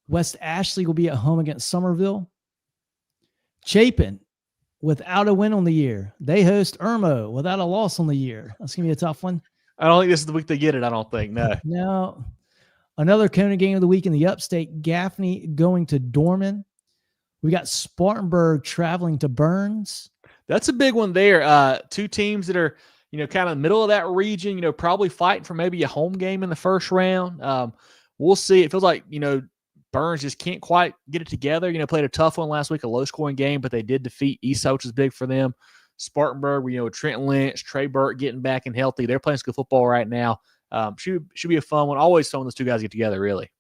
West Ashley will be at home against Somerville. Chapin, without a win on the year. They host Irmo without a loss on the year. That's going to be a tough one. I don't think this is the week they get it. I don't think. No. No. Another Kona game of the week in the upstate. Gaffney going to Dorman. We got Spartanburg traveling to Burns. That's a big one there. Two teams that are, kind of middle of that region, probably fighting for maybe a home game in the first round. We'll see. It feels like, Burns just can't quite get it together. Played a tough one last week, a low-scoring game, but they did defeat Eastside, which is big for them. Spartanburg, Trent Lynch, Trey Burt getting back and healthy. They're playing good football right now. Should be a fun one. Always fun when those two guys get together, really.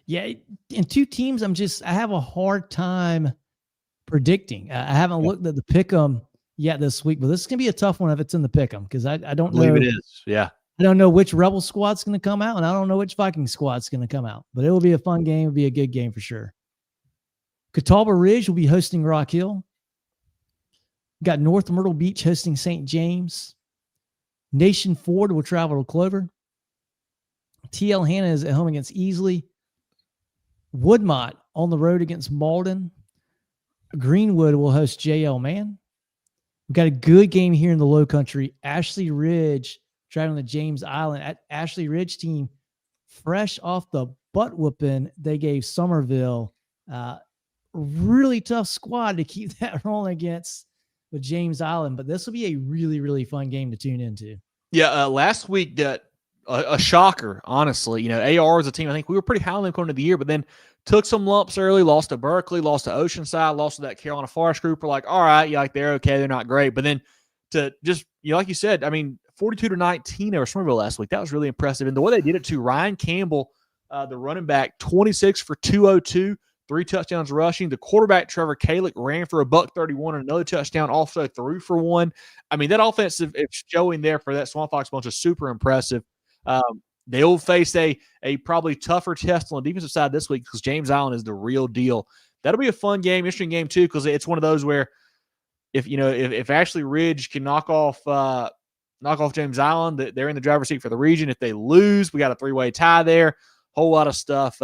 Yeah, and two teams I have a hard time predicting. I haven't looked at the pick'em yet this week, but this is going to be a tough one if it's in the pick'em because I don't know. I believe it is, yeah. I don't know which Rebel squad's going to come out, and I don't know which Viking squad's going to come out, but it will be a fun game. It'll be a good game for sure. Catawba Ridge will be hosting Rock Hill. We've got North Myrtle Beach hosting St. James. Nation Ford will travel to Clover. TL Hanna is at home against Easley. Woodmont on the road against Malden. Greenwood will host JL Mann. We've got a good game here in the Low Country. Ashley Ridge traveling to James Island. At Ashley Ridge team, fresh off the butt whooping they gave Somerville. Really tough squad to keep that rolling against with James Island, but this will be a really, really fun game to tune into. Yeah, last week a shocker, honestly. AR is a team I think we were pretty high on them going into the year, but then took some lumps early, lost to Berkeley, lost to Oceanside, lost to that Carolina Forest group. We're like, all right, they're okay, they're not great. But then to just, like you said, 42-19 over Somerville last week, that was really impressive. And the way they did it too, Ryan Campbell, the running back, 26 for 202, 3 touchdowns rushing. The quarterback, Trevor Kalick, ran for $131 and another touchdown, also threw for 1. I mean, that offensive showing there for that Swamp Fox bunch is super impressive. They'll face a probably tougher test on the defensive side this week because James Island is the real deal. That'll be a fun game, interesting game too, because it's one of those where if Ashley Ridge can knock off James Island, they're in the driver's seat for the region. If they lose, we got a 3-way tie there. Whole lot of stuff.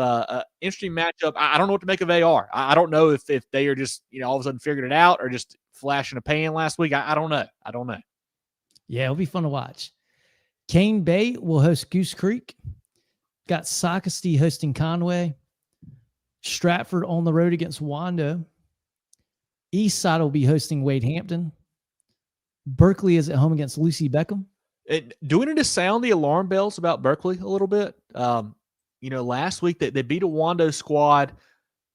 Interesting matchup. I don't know what to make of AR. I don't know if they are just all of a sudden figured it out or just flash in a pan last week. I don't know. Yeah, it'll be fun to watch. Cane Bay will host Goose Creek. Got Socastee hosting Conway. Stratford on the road against Wando. Eastside will be hosting Wade Hampton. Berkeley is at home against Lucy Beckham. Do we need to sound the alarm bells about Berkeley a little bit? Last week they beat a Wando squad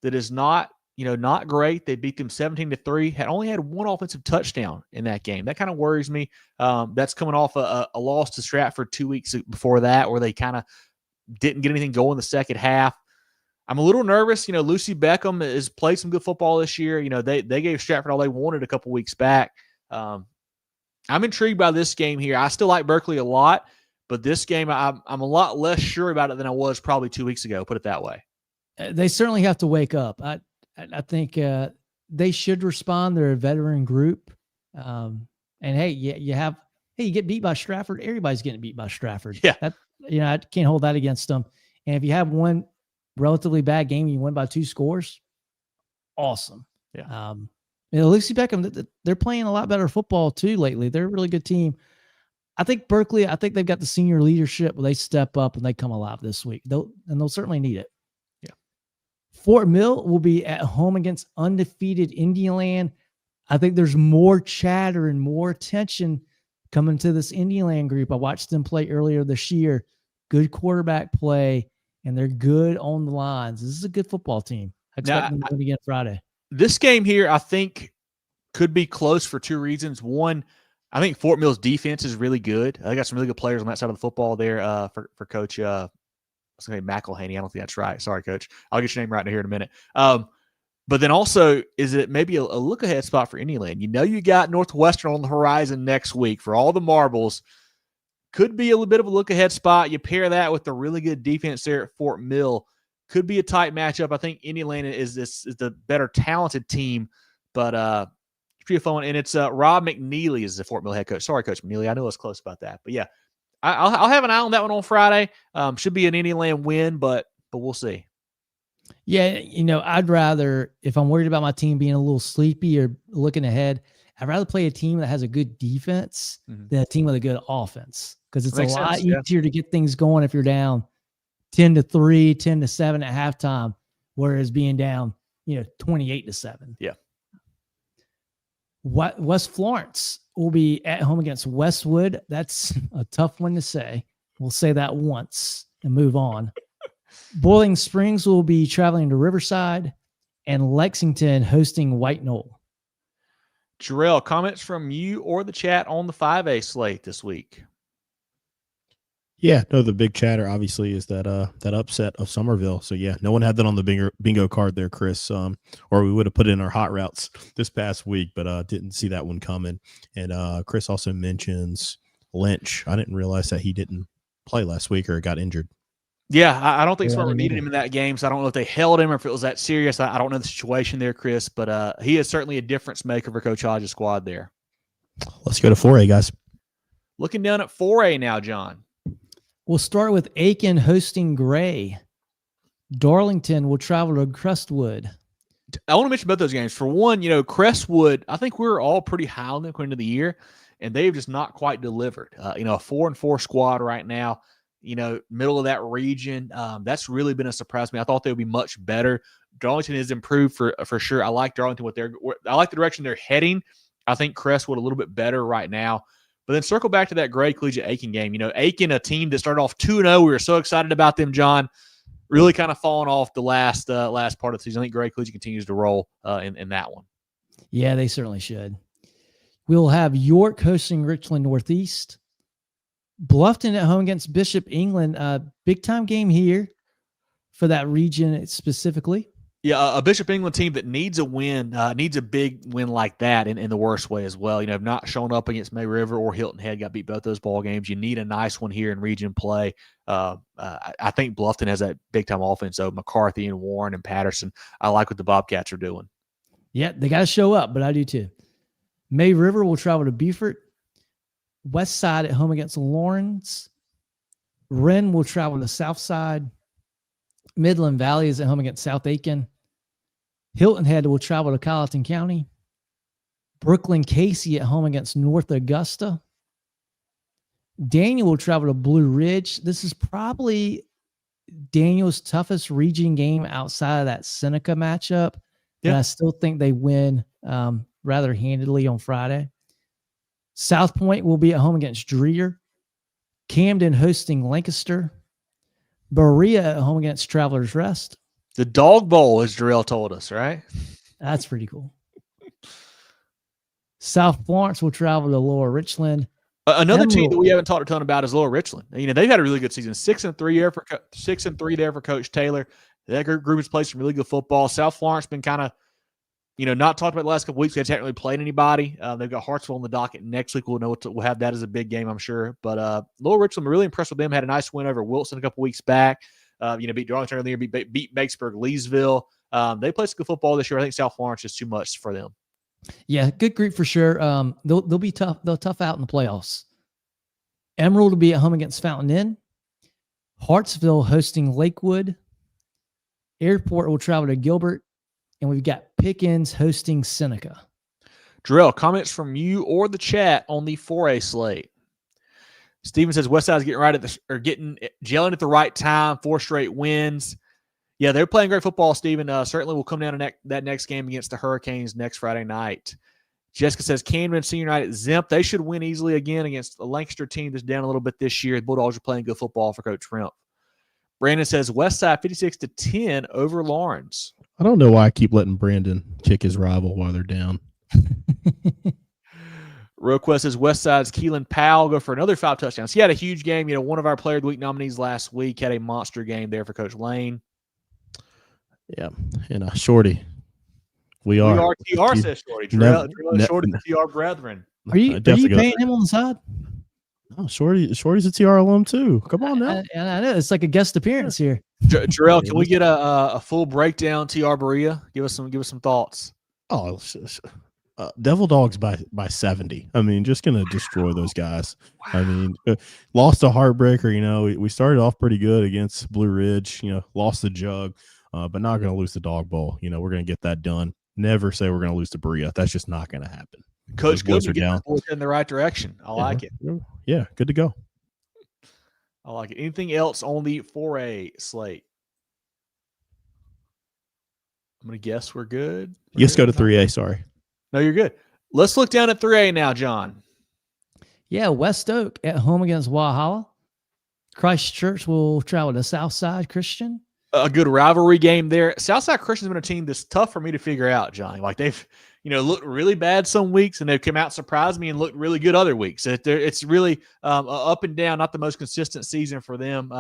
that is not great. They beat them 17-3. Only had 1 offensive touchdown in that game. That kind of worries me. That's coming off a loss to Stratford 2 weeks before that, where they kind of didn't get anything going in the second half. I'm a little nervous. Lucy Beckham has played some good football this year. They gave Stratford all they wanted a couple weeks back. I'm intrigued by this game here. I still like Berkeley a lot, but this game I'm a lot less sure about it than I was probably 2 weeks ago. Put it that way. They certainly have to wake up. I think they should respond. They're a veteran group. And hey, you get beat by Stratford. Everybody's getting beat by Stratford. Yeah. I can't hold that against them. And if you have one relatively bad game, you win by 2 scores. Awesome. Yeah. Lucy Beckham, they're playing a lot better football too lately. They're a really good team. I think Berkeley, they've got the senior leadership where they step up and they come alive this week. They'll certainly need it. Yeah. Fort Mill will be at home against undefeated Indianland. I think there's more chatter and more attention coming to this Indianland group. I watched them play earlier this year. Good quarterback play, and they're good on the lines. This is a good football team. I expect them to win again Friday. This game here, I think, could be close for 2 reasons. One, I think Fort Mill's defense is really good. They got some really good players on that side of the football there for Coach I was going to say McElhaney. I don't think that's right. Sorry, Coach. I'll get your name right here in a minute. But then also, is it maybe a look-ahead spot for Indianland? You got Northwestern on the horizon next week for all the marbles. Could be a little bit of a look-ahead spot. You pair that with the really good defense there at Fort Mill. Could be a tight matchup. I think Indianland is the better talented team, but it's pretty fun. And it's Rob McNeely is the Fort Mill head coach. Sorry, Coach McNeely. I know it's close about that. But, yeah, I'll have an eye on that one on Friday. Should be an Indianland win, but we'll see. Yeah, I'd rather, if I'm worried about my team being a little sleepy or looking ahead, I'd rather play a team that has a good defense than a team with a good offense, because it's a lot easier to get things going if you're down 10-3, 10-7 at halftime, whereas being down, 28-7. Yeah. West Florence will be at home against Westwood. That's a tough one to say. We'll say that once and move on. Boiling Springs will be traveling to Riverside, and Lexington hosting White Knoll. Jerel, comments from you or the chat on the 5A slate this week? Yeah, no, the big chatter obviously is that upset of Somerville. So yeah, no one had that on the bingo card there, Chris. Or we would have put it in our hot routes this past week, but didn't see that one coming. And Chris also mentions Lynch. I didn't realize that he didn't play last week or got injured. Yeah, I don't think Smart needed him in that game, so I don't know if they held him or if it was that serious. I don't know the situation there, Chris, but he is certainly a difference maker for Coach Hodges' squad there. Let's go to 4A, guys. Looking down at 4A now, John. We'll start with Aiken hosting Gray. Darlington will travel to Crestwood. I want to mention both those games. For one, Crestwood, I think we were all pretty high on them going into the year, and they've just not quite delivered. A 4-4 squad right now. Middle of that region. That's really been a surprise to me. I thought they would be much better. Darlington has improved for sure. I like Darlington, I like the direction they're heading. I think Crestwood a little bit better right now. But then circle back to that Gray Collegiate Aiken game. Aiken, a team that started off 2-0. We were so excited about them, John. Really kind of falling off the last part of the season. I think Gray Collegiate continues to roll in that one. Yeah, they certainly should. We'll have York hosting Richland Northeast. Bluffton at home against Bishop England. Big time game here for that region specifically. Yeah, a Bishop England team that needs a win, needs a big win like that in the worst way as well. Have not shown up against May River or Hilton Head, got beat both those ball games. You need a nice one here in region play. I think Bluffton has that big-time offense, so McCarthy and Warren and Patterson. I like what the Bobcats are doing. Yeah, they got to show up, but I do too. May River will travel to Beaufort. West Side at home against Lawrence. Wren will travel to South Side. Midland Valley is at home against South Aiken. Hilton Head will travel to Colleton County. Brooklyn Casey at home against North Augusta. Daniel will travel to Blue Ridge. This is probably Daniel's toughest region game outside of that Seneca matchup. Yeah. But I still think they win rather handedly on Friday. South Point will be at home against Dreer. Camden hosting Lancaster. Berea at home against Travelers Rest. The Dog Bowl, as Jerel told us, right? That's pretty cool. South Florence will travel to Lower Richland. Another team that we haven't talked a ton about is Lower Richland. They've had a really good season. 6-3 there for 6-3 there for Coach Taylor. That group has played some really good football. South Florence been kind of, not talked about the last couple weeks. They haven't really played anybody. They've got Hartsville on the docket next week. We'll have that as a big game, I'm sure. But Lower Richland, I'm really impressed with them. Had a nice win over Wilson a couple weeks back. Beat Darlington earlier, beat Batesburg, Leesville. They played some good football this year. I think South Florence is too much for them. Yeah, good group for sure. They'll be tough. They'll tough out in the playoffs. Emerald will be at home against Fountain Inn. Hartsville hosting Lakewood. Airport will travel to Gilbert. And we've got Pickens hosting Seneca. Jerel, comments from you or the chat on the 4A slate. Steven says Westside's getting gelling at the right time. 4 straight wins. Yeah, they're playing great football, Steven. Certainly will come down to that next game against the Hurricanes next Friday night. Jessica says Camden Senior Night at Zemp. They should win easily again against the Lancaster team that's down a little bit this year. The Bulldogs are playing good football for Coach Remp. Brandon says Westside 56-10 over Lawrence. I don't know why I keep letting Brandon kick his rival while they're down. RealQuest says Westside's Keelan Powell go for another 5 touchdowns. He had a huge game. One of our Player of the Week nominees last week had a monster game there for Coach Lane. Yeah, and Shorty. We are TR, says Shorty. Jerel Shorty, the TR brethren. Are you paying him on the side? Oh, Shorty's a TR alum too. Come on now. I know it's like a guest appearance here. Jerel, can we get a full breakdown? TR Berea, give us some thoughts. Oh, Devil Dogs by 70. I mean, just gonna destroy those guys. Wow. I mean, lost a heartbreaker. We started off pretty good against Blue Ridge. Lost the jug, but not gonna lose the Dog Bowl. We're gonna get that done. Never say we're gonna lose to Berea. That's just not gonna happen. Coach goes in the right direction. I like it. Yeah, good to go. I like it. Anything else on the 4A slate? I'm going to guess we're good. Yes, go to 3A. Sorry. No, you're good. Let's look down at 3A now, John. Yeah, West Oak at home against Walhalla. Christchurch will travel to Southside Christian. A good rivalry game there. Southside Christian's been a team that's tough for me to figure out, Johnny. Like they've, looked really bad some weeks, and they've come out and surprised me and looked really good other weeks. It's really up and down, not the most consistent season for them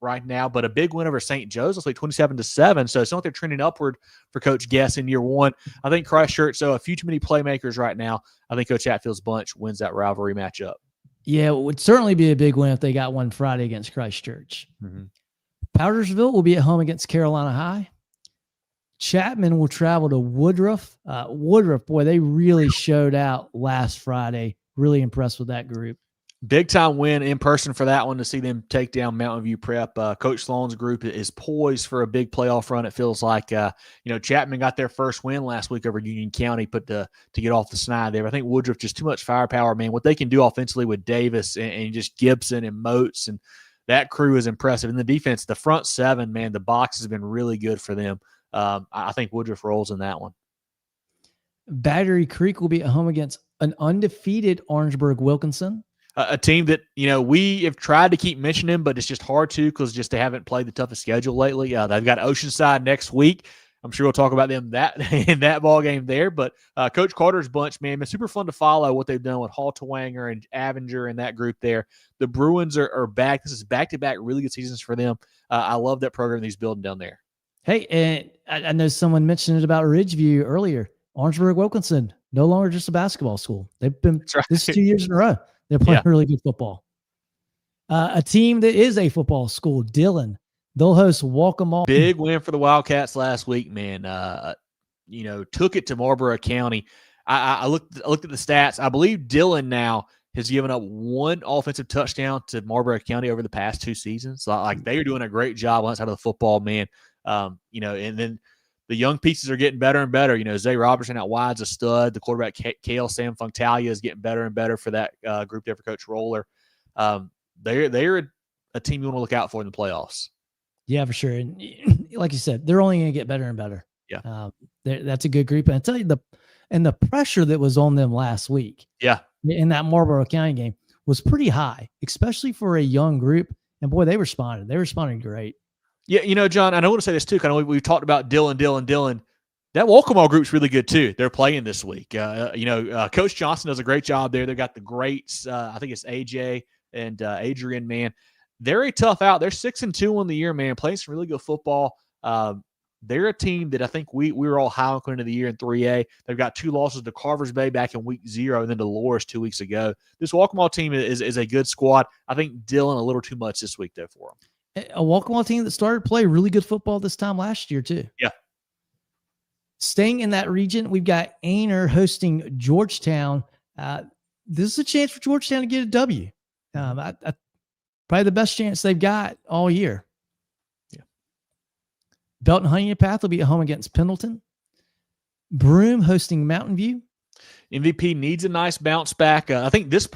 right now, but a big win over St. Joe's, let's say 27-7. So it's not like they're trending upward for Coach Guess in year one. I think Christchurch, so a few too many playmakers right now. I think Coach Hatfield's bunch wins that rivalry matchup. Yeah, it would certainly be a big win if they got one Friday against Christchurch. Mm-hmm. Powdersville will be at home against Carolina High. Chapman will travel to Woodruff. Woodruff, boy, they really showed out last Friday. Really impressed with that group. Big time win in person for that one to see them take down Mountain View Prep. Coach Sloan's group is poised for a big playoff run. It feels like, Chapman got their first win last week over Union County, to get off the snide there. I think Woodruff just too much firepower, man. What they can do offensively with Davis and just Gibson and Moats, and that crew is impressive. In the defense, the front seven, man, the box has been really good for them. I think Woodruff rolls in that one. Battery Creek will be at home against an undefeated Orangeburg Wilkinson. A team that, we have tried to keep mentioning them, but it's just hard to because they haven't played the toughest schedule lately. They've got Oceanside next week. I'm sure we'll talk about them in that ball game there. But Coach Carter's bunch, man, it's super fun to follow what they've done with Hall Twanger and Avenger and that group there. The Bruins are back. This is back-to-back really good seasons for them. I love that program he's building down there. Hey, and I know someone mentioned it about Ridgeview earlier. Orangeburg Wilkinson, no longer just a basketball school. They've been Right. This is 2 years in a row. They're playing really good football. A team that is a football school, Dillon, they'll host Walkmall. Big win for the Wildcats last week, man. Took it to Marlboro County. I looked at the stats. I believe Dillon now has given up one offensive touchdown to Marlboro County over the past 2 seasons. So, like, they are doing a great job on that side of the football, man. And then the young pieces are getting better and better. Zay Robertson out wide's a stud. The quarterback, Kale Sam Funktalia, is getting better and better for that group there for Coach Roller. They're a team you want to look out for in the playoffs. Yeah, for sure. And like you said, they're only going to get better and better. Yeah. That's a good group. And I tell you, the pressure that was on them last week in that Marlboro County game was pretty high, especially for a young group. And boy, they responded. They responded great. Yeah, John, and I want to say this too. Kind of, we've talked about Dillon. That Walkmall group's really good too. They're playing this week. Coach Johnson does a great job there. They've got the greats. I think it's AJ and Adrian. Man, they're a tough out. They're 6-2 on the year, man. Playing some really good football. They're a team that I think we were all high on going into the year in 3A. They've got 2 losses to Carvers Bay back in week 0 and then to Loris 2 weeks ago. This Walkmall team is a good squad. I think Dillon a little too much this week though for them. A Walkmall team that started to play really good football this time last year too. Yeah. Staying in that region, we've got Ainer hosting Georgetown. This is a chance for Georgetown to get a W. Probably the best chance they've got all year. Yeah. Belton Honeyman Path will be at home against Pendleton. Broome hosting Mountain View. MVP needs a nice bounce back. I think this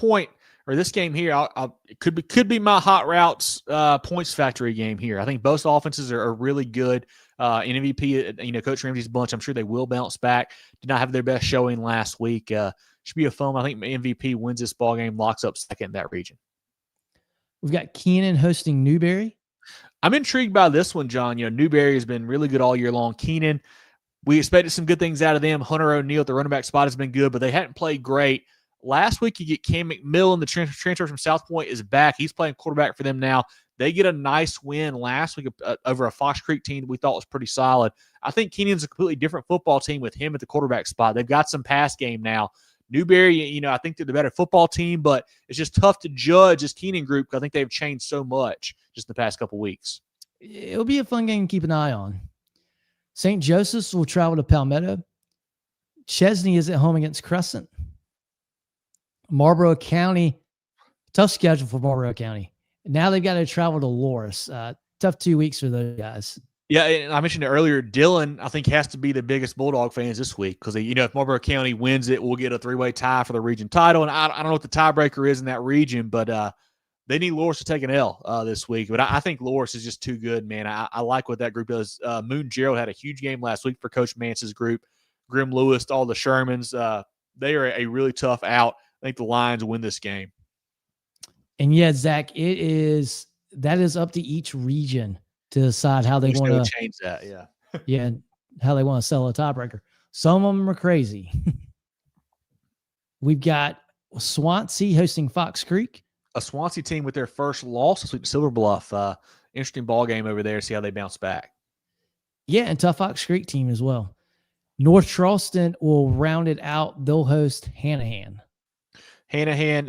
game here, it could be my hot routes points factory game here. I think both offenses are really good. In MVP, Coach Ramsey's bunch, I'm sure they will bounce back. Did not have their best showing last week. Should be a fun. I think MVP wins this ball game, locks up second in that region. We've got Keenan hosting Newberry. I'm intrigued by this one, John. Newberry has been really good all year long. Keenan, we expected some good things out of them. Hunter O'Neill at the running back spot has been good, but they hadn't played great. Last week, you get Cam McMillan, the transfer from South Point, is back. He's playing quarterback for them now. They get a nice win last week over a Fox Creek team that we thought was pretty solid. I think Keenan's a completely different football team with him at the quarterback spot. They've got some pass game now. Newberry, I think they're the better football team, but it's just tough to judge this Keenan group because I think they've changed so much just in the past couple weeks. It'll be a fun game to keep an eye on. St. Joseph's will travel to Palmetto. Chesney is at home against Crescent. Marlboro County, tough schedule for Marlboro County. Now they've got to travel to Loris. Tough 2 weeks for those guys. Yeah, and I mentioned it earlier, Dillon, I think, has to be the biggest Bulldog fans this week because, if Marlboro County wins it, we'll get a 3-way tie for the region title. And I don't know what the tiebreaker is in that region, but they need Loris to take an L this week. But I think Loris is just too good, man. I like what that group does. Moon Jerel had a huge game last week for Coach Mance's group. Grim Lewis, all the Shermans. They are a really tough out. I think the Lions win this game. And yeah, Zach, that is up to each region to decide how they want to change that. Yeah. Yeah. And how they want to sell a tiebreaker. Some of them are crazy. We've got Swansea hosting Fox Creek. A Swansea team with their first loss this week, Silver Bluff. Interesting ball game over there. See how they bounce back. Yeah. And tough Fox Creek team as well. North Charleston will round it out. They'll host Hanahan. Hanahan,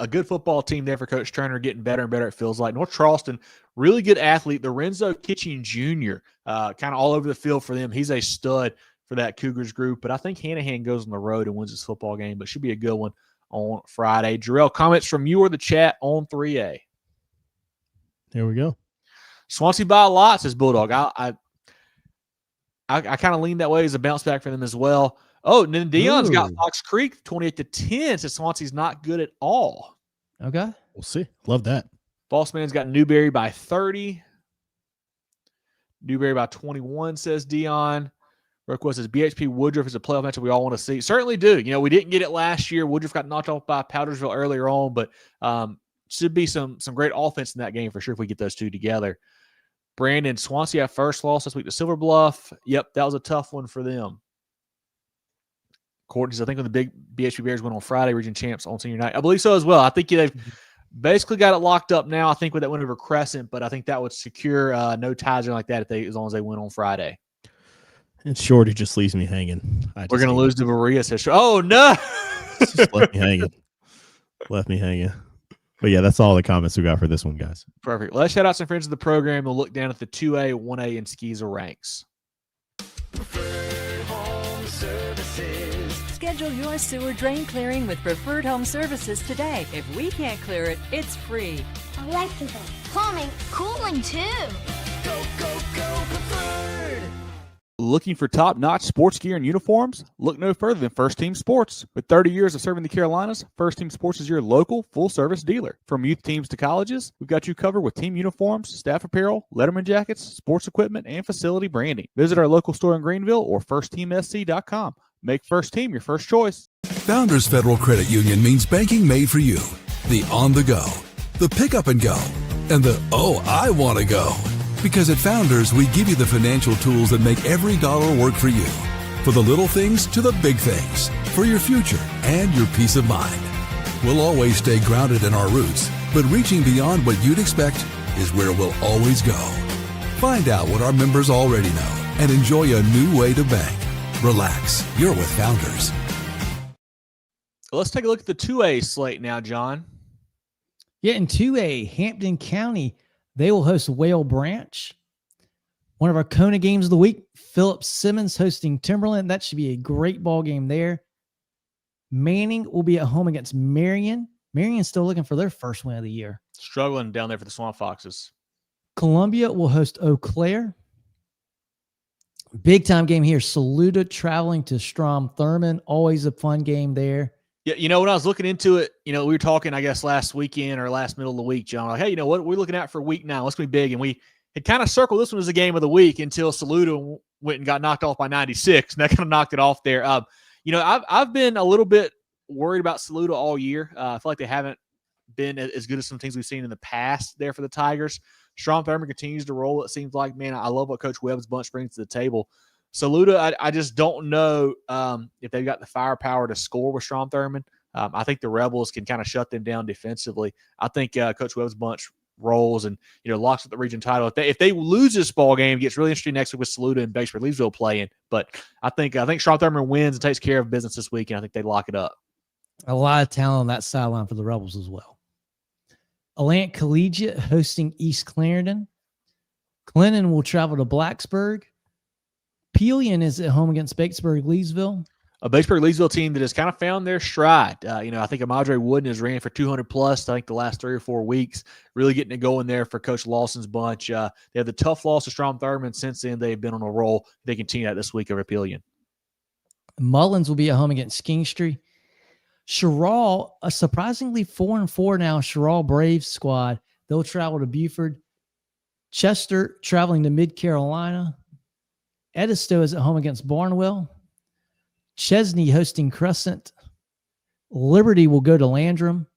a good football team there for Coach Turner, getting better and better, it feels like. North Charleston, really good athlete. Lorenzo Kitchen Jr., kind of all over the field for them. He's a stud for that Cougars group. But I think Hanahan goes on the road and wins this football game, but should be a good one on Friday. Jerel, comments from you or the chat on 3A? There we go. Swansea by a lot, says Bulldog. I kind of lean that way as a bounce back for them as well. Oh, and then Dion's got Fox Creek 28-10. So Swansea's not good at all. Okay. We'll see. Love that. Boss Man's got Newberry by 30. Newberry by 21, says Dion. Request says BHP Woodruff is a playoff matchup we all want to see. Certainly do. We didn't get it last year. Woodruff got knocked off by Powdersville earlier on, but should be some great offense in that game for sure if we get those two together. Brandon, Swansea had first loss this week to Silver Bluff. Yep, that was a tough one for them. Courtney says, I think when the big BHP Bears went on Friday, region champs on senior night. I believe so as well. I think Basically got it locked up now, I think, with that win over Crescent, but I think that would secure no ties or like that as long as they win on Friday. And Shorty just leaves me hanging. We're going to lose to Berea. Oh, no. Just left me hanging. Left me hanging. But yeah, that's all the comments we got for this one, guys. Perfect. Let's shout out some friends of the program. We'll look down at the 2A, 1A, and SCISA ranks. Preferred Home Services. Schedule your sewer drain clearing with Preferred Home Services today. If we can't clear it, it's free. Electrical, plumbing, cooling too. Go, go, go, Preferred. Looking for top-notch sports gear and uniforms? Look no further than First Team Sports. With 30 years of serving the Carolinas, First Team Sports is your local full-service dealer. From youth teams to colleges, we've got you covered with team uniforms, staff apparel, Letterman jackets, sports equipment, and facility branding. Visit our local store in Greenville or firstteamsc.com. Make First Team your first choice. Founders Federal Credit Union means banking made for you. The on the go, the pick up and go, and the oh, I want to go. Because at Founders, we give you the financial tools that make every dollar work for you. For the little things to the big things. For your future and your peace of mind. We'll always stay grounded in our roots, but reaching beyond what you'd expect is where we'll always go. Find out what our members already know and enjoy a new way to bank. Relax, you're with Founders. Let's take a look at the 2A slate now, John. Yeah, in 2A, Hampton County, they will host Whale Branch. One of our Kona games of the week, Philip Simmons hosting Timberland. That should be a great ball game there. Manning will be at home against Marion. Marion's still looking for their first win of the year. Struggling down there for the Swamp Foxes. Columbia will host Eau Claire. Big time game here. Saluda traveling to Strom Thurmond. Always a fun game there. Yeah, when I was looking into it, we were talking, I guess, last weekend or last middle of the week, John. Like, hey, you know what? We're looking at for week 9. What's going to be big? And we had kind of circled this one as a game of the week until Saluda went and got knocked off by 96, and that kind of knocked it off there. I've been a little bit worried about Saluda all year. I feel like they haven't been as good as some things we've seen in the past there for the Tigers. Strom Thurmond continues to roll. It seems like, man, I love what Coach Webb's bunch brings to the table. Saluda, I just don't know if they've got the firepower to score with Strom Thurmond. I think the Rebels can kind of shut them down defensively. I think Coach Webb's bunch rolls and locks up the region title. If they lose this ball game, it gets really interesting next week with Saluda and Batesburg Leesville playing. But I think Strom Thurmond wins and takes care of business this week, and I think they lock it up. A lot of talent on that sideline for the Rebels as well. Allant Collegiate hosting East Clarendon. Clinton will travel to Blacksburg. Pelion is at home against Batesburg Leesville. A Batesburg Leesville team that has kind of found their stride. I think Amadre Wooden has ran for 200 plus, I think, the last 3 or 4 weeks, really getting it going there for Coach Lawson's bunch. They have the tough loss to Strom Thurmond. Since then, they've been on a roll. They continue that this week over Pelion. Mullins will be at home against Kingstree. Sherrall, a surprisingly 4-4 now Sherrall Braves squad. They'll travel to Buford. Chester traveling to Mid-Carolina. Edisto is at home against Barnwell. Chesney hosting Crescent. Liberty will go to Landrum.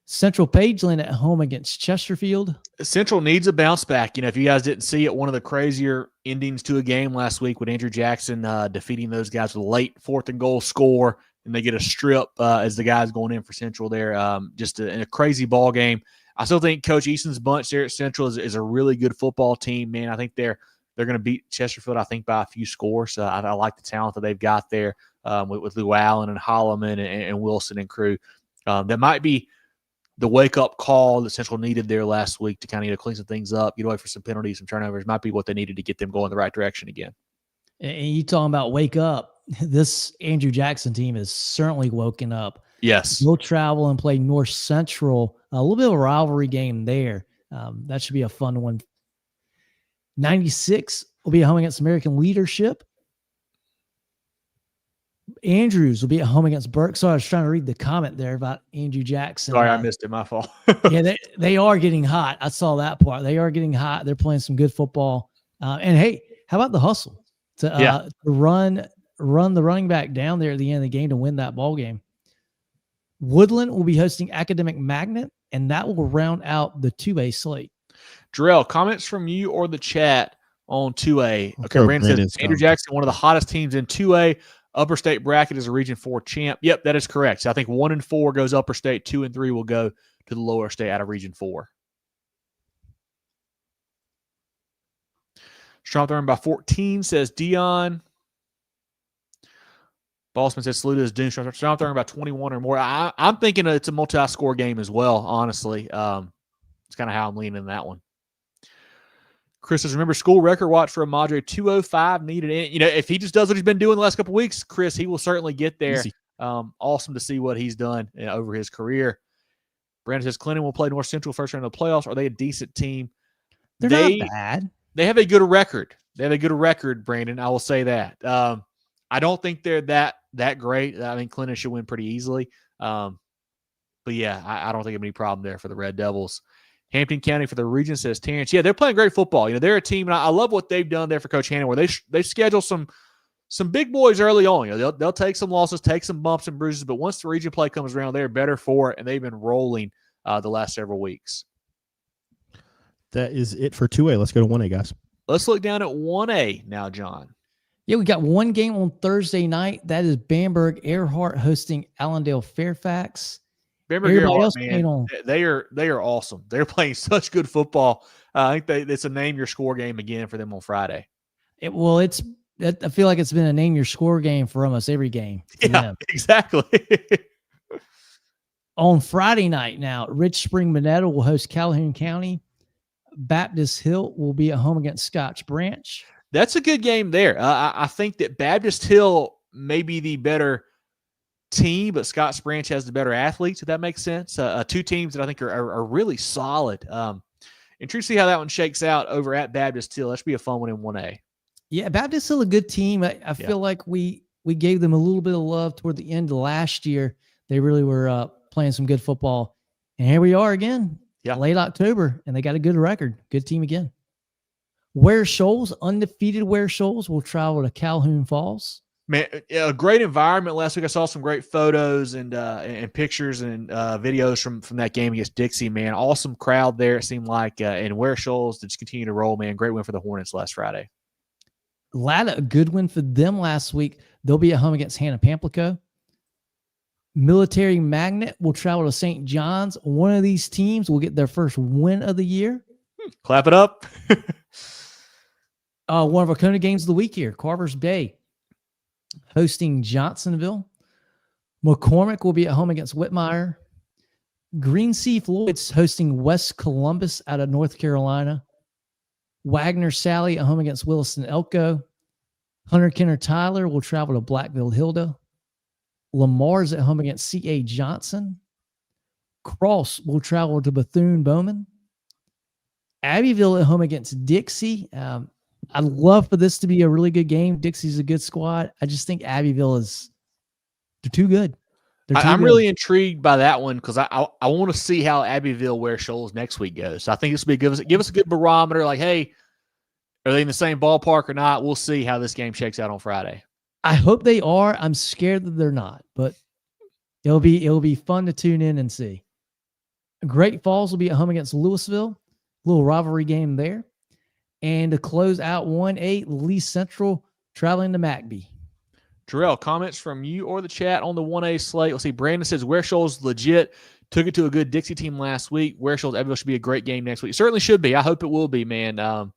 Central Pageland at home against Chesterfield. Central needs a bounce back. If you guys didn't see it, one of the crazier endings to a game last week with Andrew Jackson defeating those guys with a late 4th and goal score, and they get a strip as the guys going in for Central there. Just a crazy ball game. I still think Coach Easton's bunch there at Central is a really good football team, man. I think they're going to beat Chesterfield, I think, by a few scores. I like the talent that they've got there with Lou Allen and Holloman and Wilson and crew. That might be the wake-up call that Central needed there last week to kind of clean some things up, get away for some penalties, some turnovers. Might be what they needed to get them going the right direction again. And you talking about wake up. This Andrew Jackson team is certainly woken up. Yes. They'll travel and play North Central. A little bit of a rivalry game there. That should be a fun one. 96 will be at home against American Leadership. Andrews will be at home against Burke. So I was trying to read the comment there about Andrew Jackson. Sorry, I missed it. My fault. Yeah, they are getting hot. I saw that part. They are getting hot. They're playing some good football. And hey, how about the hustle to run the running back down there at the end of the game to win that ball game? Woodland will be hosting Academic Magnet, and that will round out the 2A slate. Jerel, comments from you or the chat on 2A. Okay, Brandon says Andrew Jackson, one of the hottest teams in 2A. Upper State bracket is a Region 4 champ. Yep, that is correct. So I think 1 and 4 goes Upper State, 2 and 3 will go to the lower state out of Region 4. Strong throwing by 14, says Dion. Bossman says Saluda is doomed. Strong throwing by 21 or more. I'm thinking it's a multi-score game as well, honestly. It's kind of how I'm leaning in that one. Chris says, remember school record watch for a Madre 205 needed. If he just does what he's been doing the last couple of weeks, Chris, he will certainly get there. Easy. Awesome to see what he's done over his career. Brandon says Clinton will play North Central first round of the playoffs. Are they a decent team? They're not bad. They have a good record. Brandon. I will say that. I don't think they're that great. I mean, Clinton should win pretty easily. But yeah, I don't think there's any problem there for the Red Devils. Hampton County for the region, says Terrence. Yeah, they're playing great football. They're a team, and I love what they've done there for Coach Hannon, where they schedule some big boys early on. They'll take some losses, take some bumps and bruises, but once the region play comes around, they're better for it, and they've been rolling the last several weeks. That is it for 2A. Let's go to 1A, guys. Let's look down at 1A now, John. Yeah, we got one game on Thursday night. That is Bamberg Earhart hosting Allendale Fairfax. Bamberg Earhart, man, they are awesome. They're playing such good football. I think it's a name your score game again for them on Friday. I feel like it's been a name your score game for almost every game. Yeah, exactly. On Friday night now, Rich Spring Monetta will host Calhoun County. Baptist Hill will be at home against Scotch Branch. That's a good game there. I think that Baptist Hill may be the better team, but Scotch Branch has the better athletes, if that makes sense. Two teams that I think are really solid. Intrigued to see how that one shakes out over at Baptist Hill. That should be a fun one in 1A. Yeah, Baptist Hill, a good team. I feel like we gave them a little bit of love toward the end of last year. They really were playing some good football. And here we are again, late October, and they got a good record. Good team again. Ware Shoals, undefeated Ware Shoals, will travel to Calhoun Falls. Man, a great environment last week. I saw some great photos and pictures and videos from that game against Dixie, man. Awesome crowd there, it seemed like. And Ware Shoals just continue to roll, man. Great win for the Hornets last Friday. Latta, a good win for them last week. They'll be at home against Hannah Pamplico. Military Magnet will travel to St. John's. One of these teams will get their first win of the year. Clap it up. One of our Kona games of the week here, Carvers Bay hosting Johnsonville. McCormick will be at home against Whitmire. Green Sea Floyd's hosting West Columbus out of North Carolina. Wagner Sally at home against Williston Elko. Hunter Kenner Tyler will travel to Blackville Hilda. Lamar's at home against C.A. Johnson. Cross will travel to Bethune Bowman. Abbeville at home against Dixie. I'd love for this to be a really good game. Dixie's a good squad. I just think Abbeville they're too good. I'm really intrigued by that one because I want to see how Abbeville Ware Shoals next week goes. So I think this will give us a good barometer. Like, hey, are they in the same ballpark or not? We'll see how this game shakes out on Friday. I hope they are. I'm scared that they're not, but it'll be fun to tune in and see. Great Falls will be at home against Louisville. Little rivalry game there. And to close out 1-8, Lee Central traveling to McBee. Jerel, comments from you or the chat on the 1A slate. Let's see. Brandon says Ware Shoals legit. Took it to a good Dixie team last week. Ware Shoals Abbeville should be a great game next week. It certainly should be. I hope it will be, man.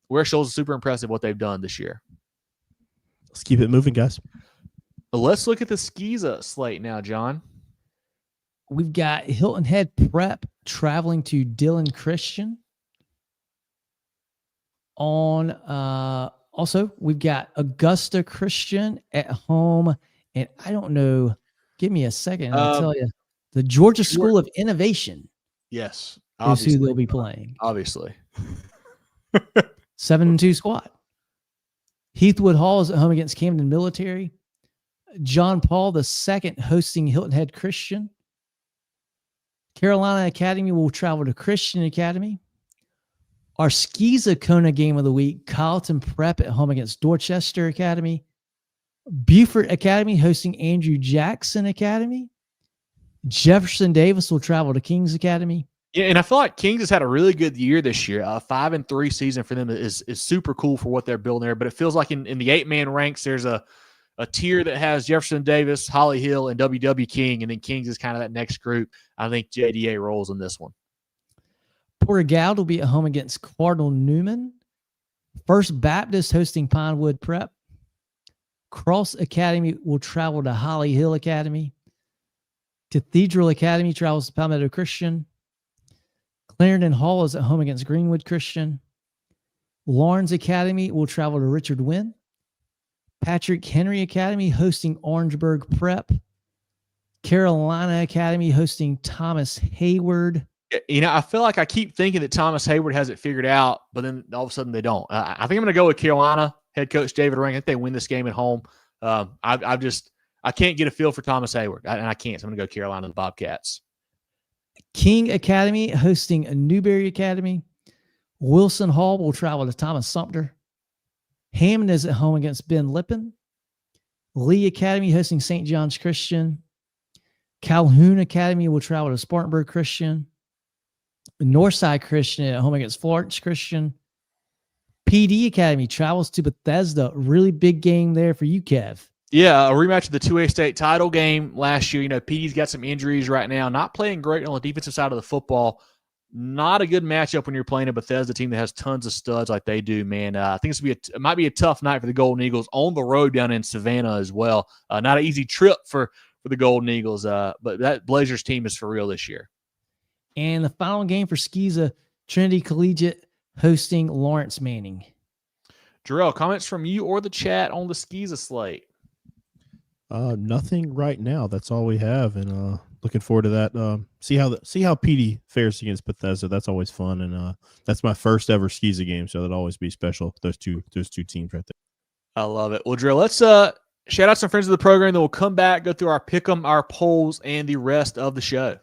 Ware Shoals is super impressive what they've done this year. Let's keep it moving, guys. Let's look at the SCISA slate now, John. We've got Hilton Head Prep traveling to Dillon Christian. Also, we've got Augusta Christian at home, and I don't know. Give me a second, I'll tell you. The Georgia School of Innovation. Yes, is who they'll be playing. Obviously, 7-2 squad. Heathwood Hall is at home against Camden Military. John Paul II hosting Hilton Head Christian. Carolina Academy will travel to Christian Academy. Our SCISA Kona game of the week, Colleton Prep at home against Dorchester Academy. Beaufort Academy hosting Andrew Jackson Academy. Jefferson Davis will travel to Kings Academy. Yeah, and I feel like Kings has had a really good year this year. 5-3 season for them is super cool for what they're building there. But it feels like in the 8-man ranks, there's a a tier that has Jefferson Davis, Holly Hill, and W.W. King, and then Kings is kind of that next group. I think JDA rolls in this one. Porter-Gaud will be at home against Cardinal Newman. First Baptist hosting Pinewood Prep. Cross Academy will travel to Holly Hill Academy. Cathedral Academy travels to Palmetto Christian. Clarendon Hall is at home against Greenwood Christian. Lawrence Academy will travel to Richard Wynn. Patrick Henry Academy hosting Orangeburg Prep. Carolina Academy hosting Thomas Hayward. You know, I feel like I keep thinking that Thomas Hayward has it figured out, but then all of a sudden they don't. I think I'm going to go with Carolina. Head coach David Ring. I think they win this game at home. I can't get a feel for Thomas Hayward, and I can't. So I'm going to go Carolina, the Bobcats. King Academy hosting Newberry Academy. Wilson Hall will travel to Thomas Sumter. Hammond is at home against Ben Lippen. Lee Academy hosting St. John's Christian. Calhoun Academy will travel to Spartanburg Christian. Northside Christian at home against Florence Christian. PD Academy travels to Bethesda. Really big game there for you, Kev. Yeah, a rematch of the 2A state title game last year. You know, PD's got some injuries right now. Not playing great on the defensive side of the football. Not a good matchup when you're playing a Bethesda team that has tons of studs like they do, man. I think it might be a tough night for the Golden Eagles on the road down in Savannah as well. Not an easy trip for the Golden Eagles, but that Blazers team is for real this year. And the final game for SCISA, Trinity Collegiate hosting Lawrence Manning. Jerel, comments from you or the chat on the SCISA slate? Nothing right now. That's all we have, and looking forward to that. See how PD fares against Bethesda. That's always fun, and that's my first ever SCISA game, so that'll always be special. Those two teams right there. I love it. Well, Jerel, let's shout out some friends of the program. Then we'll come back, go through our pick'em, our polls, and the rest of the show.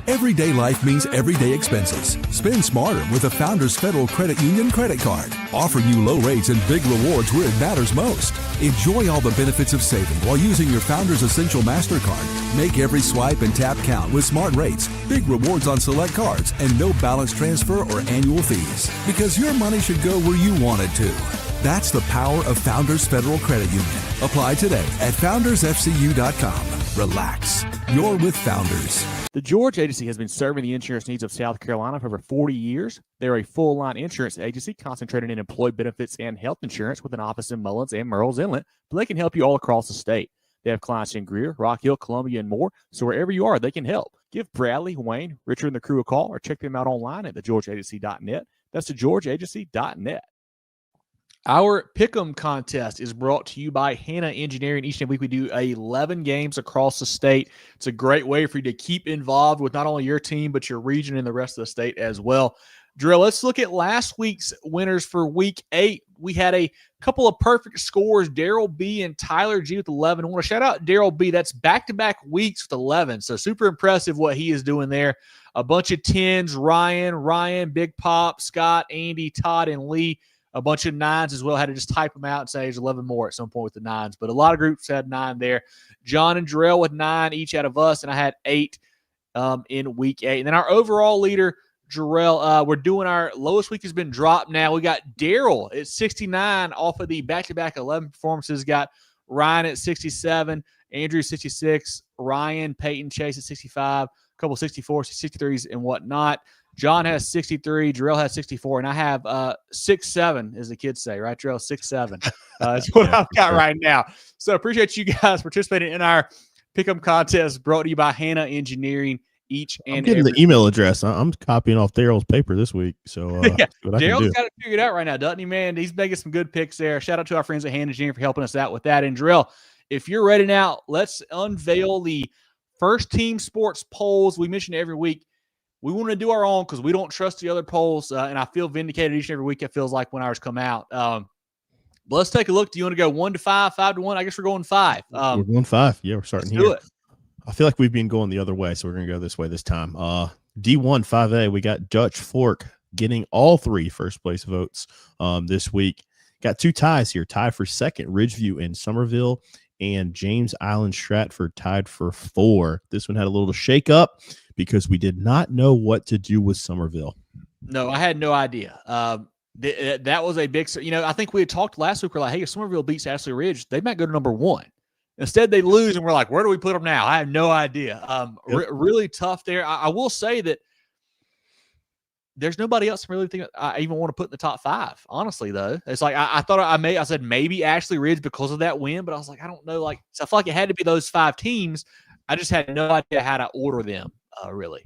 Everyday life means everyday expenses. Spend smarter with a Founders Federal Credit Union credit card, offering you low rates and big rewards where it matters most. Enjoy all the benefits of saving while using your Founders Essential MasterCard. Make every swipe and tap count with smart rates, big rewards on select cards, and no balance transfer or annual fees. Because your money should go where you want it to. That's the power of Founders Federal Credit Union. Apply today at foundersfcu.com. Relax. You're with Founders. The George Agency has been serving the insurance needs of South Carolina for over 40 years. They're a full-line insurance agency concentrated in employee benefits and health insurance with an office in Mullins and Murrells Inlet, but they can help you all across the state. They have clients in Greer, Rock Hill, Columbia, and more, so wherever you are, they can help. Give Bradley, Wayne, Richard, and the crew a call or check them out online at thegeorgeagency.net. That's thegeorgeagency.net. Our Pick'em contest is brought to you by Hannah Engineering. Each and every week we do 11 games across the state. It's a great way for you to keep involved with not only your team, but your region and the rest of the state as well. Drill, let's look at last week's winners for week 8. We had a couple of perfect scores, Daryl B and Tyler G with 11. I want to shout out Daryl B. That's back-to-back weeks with 11, so super impressive what he is doing there. A bunch of 10s, Ryan, Big Pop, Scott, Andy, Todd, and Lee. A bunch of 9s as well. Had to just type them out and say there's 11 more at some point with the 9s. But a lot of groups had 9 there. John and Jerel with 9 each out of us, and I had 8 in week 8. And then our overall leader, Jerel, we're doing our lowest week has been dropped now. We got Daryl at 69 off of the back-to-back 11 performances. Got Ryan at 67, Andrew 66, Ryan, Peyton, Chase at 65, a couple 64s, 63s, and whatnot. John has 63, Jerel has 64, and I have 6'7", as the kids say, right, Jerel? 6'7". That's what I've got right now. So appreciate you guys participating in our Pick'em contest brought to you by Hannah Engineering each and I'm getting the email address. I'm copying off Daryl's paper this week. So yeah, Daryl's got it figured out right now, doesn't he, man? He's making some good picks there. Shout out to our friends at Hannah Engineering for helping us out with that. And Jerel, if you're ready now, let's unveil the first team sports polls we mention every week. We want to do our own because we don't trust the other polls, and I feel vindicated each and every week. It feels like when ours come out. But let's take a look. Do you want to go 1 to 5, 5 to 1? I guess we're going 5. We're going 5. Yeah, we're starting here. Do it. I feel like we've been going the other way, so we're going to go this way this time. D1 5A, we got Dutch Fork getting all 3 first place votes this week. Got 2 ties here. Tied for second, Ridgeview and Somerville, and James Island Stratford tied for 4. This one had a little shake up because we did not know what to do with Somerville. No, I had no idea. That was a big, I think we had talked last week. We're like, hey, if Somerville beats Ashley Ridge, they might go to number 1. Instead, they lose, and we're like, where do we put them now? I have no idea. Really tough there. I will say that there's nobody else I really think I even want to put in the top 5. Honestly, though, it's like I thought I said maybe Ashley Ridge because of that win, but I was like, I don't know. Like, so I feel like it had to be those 5 teams. I just had no idea how to order them. Really.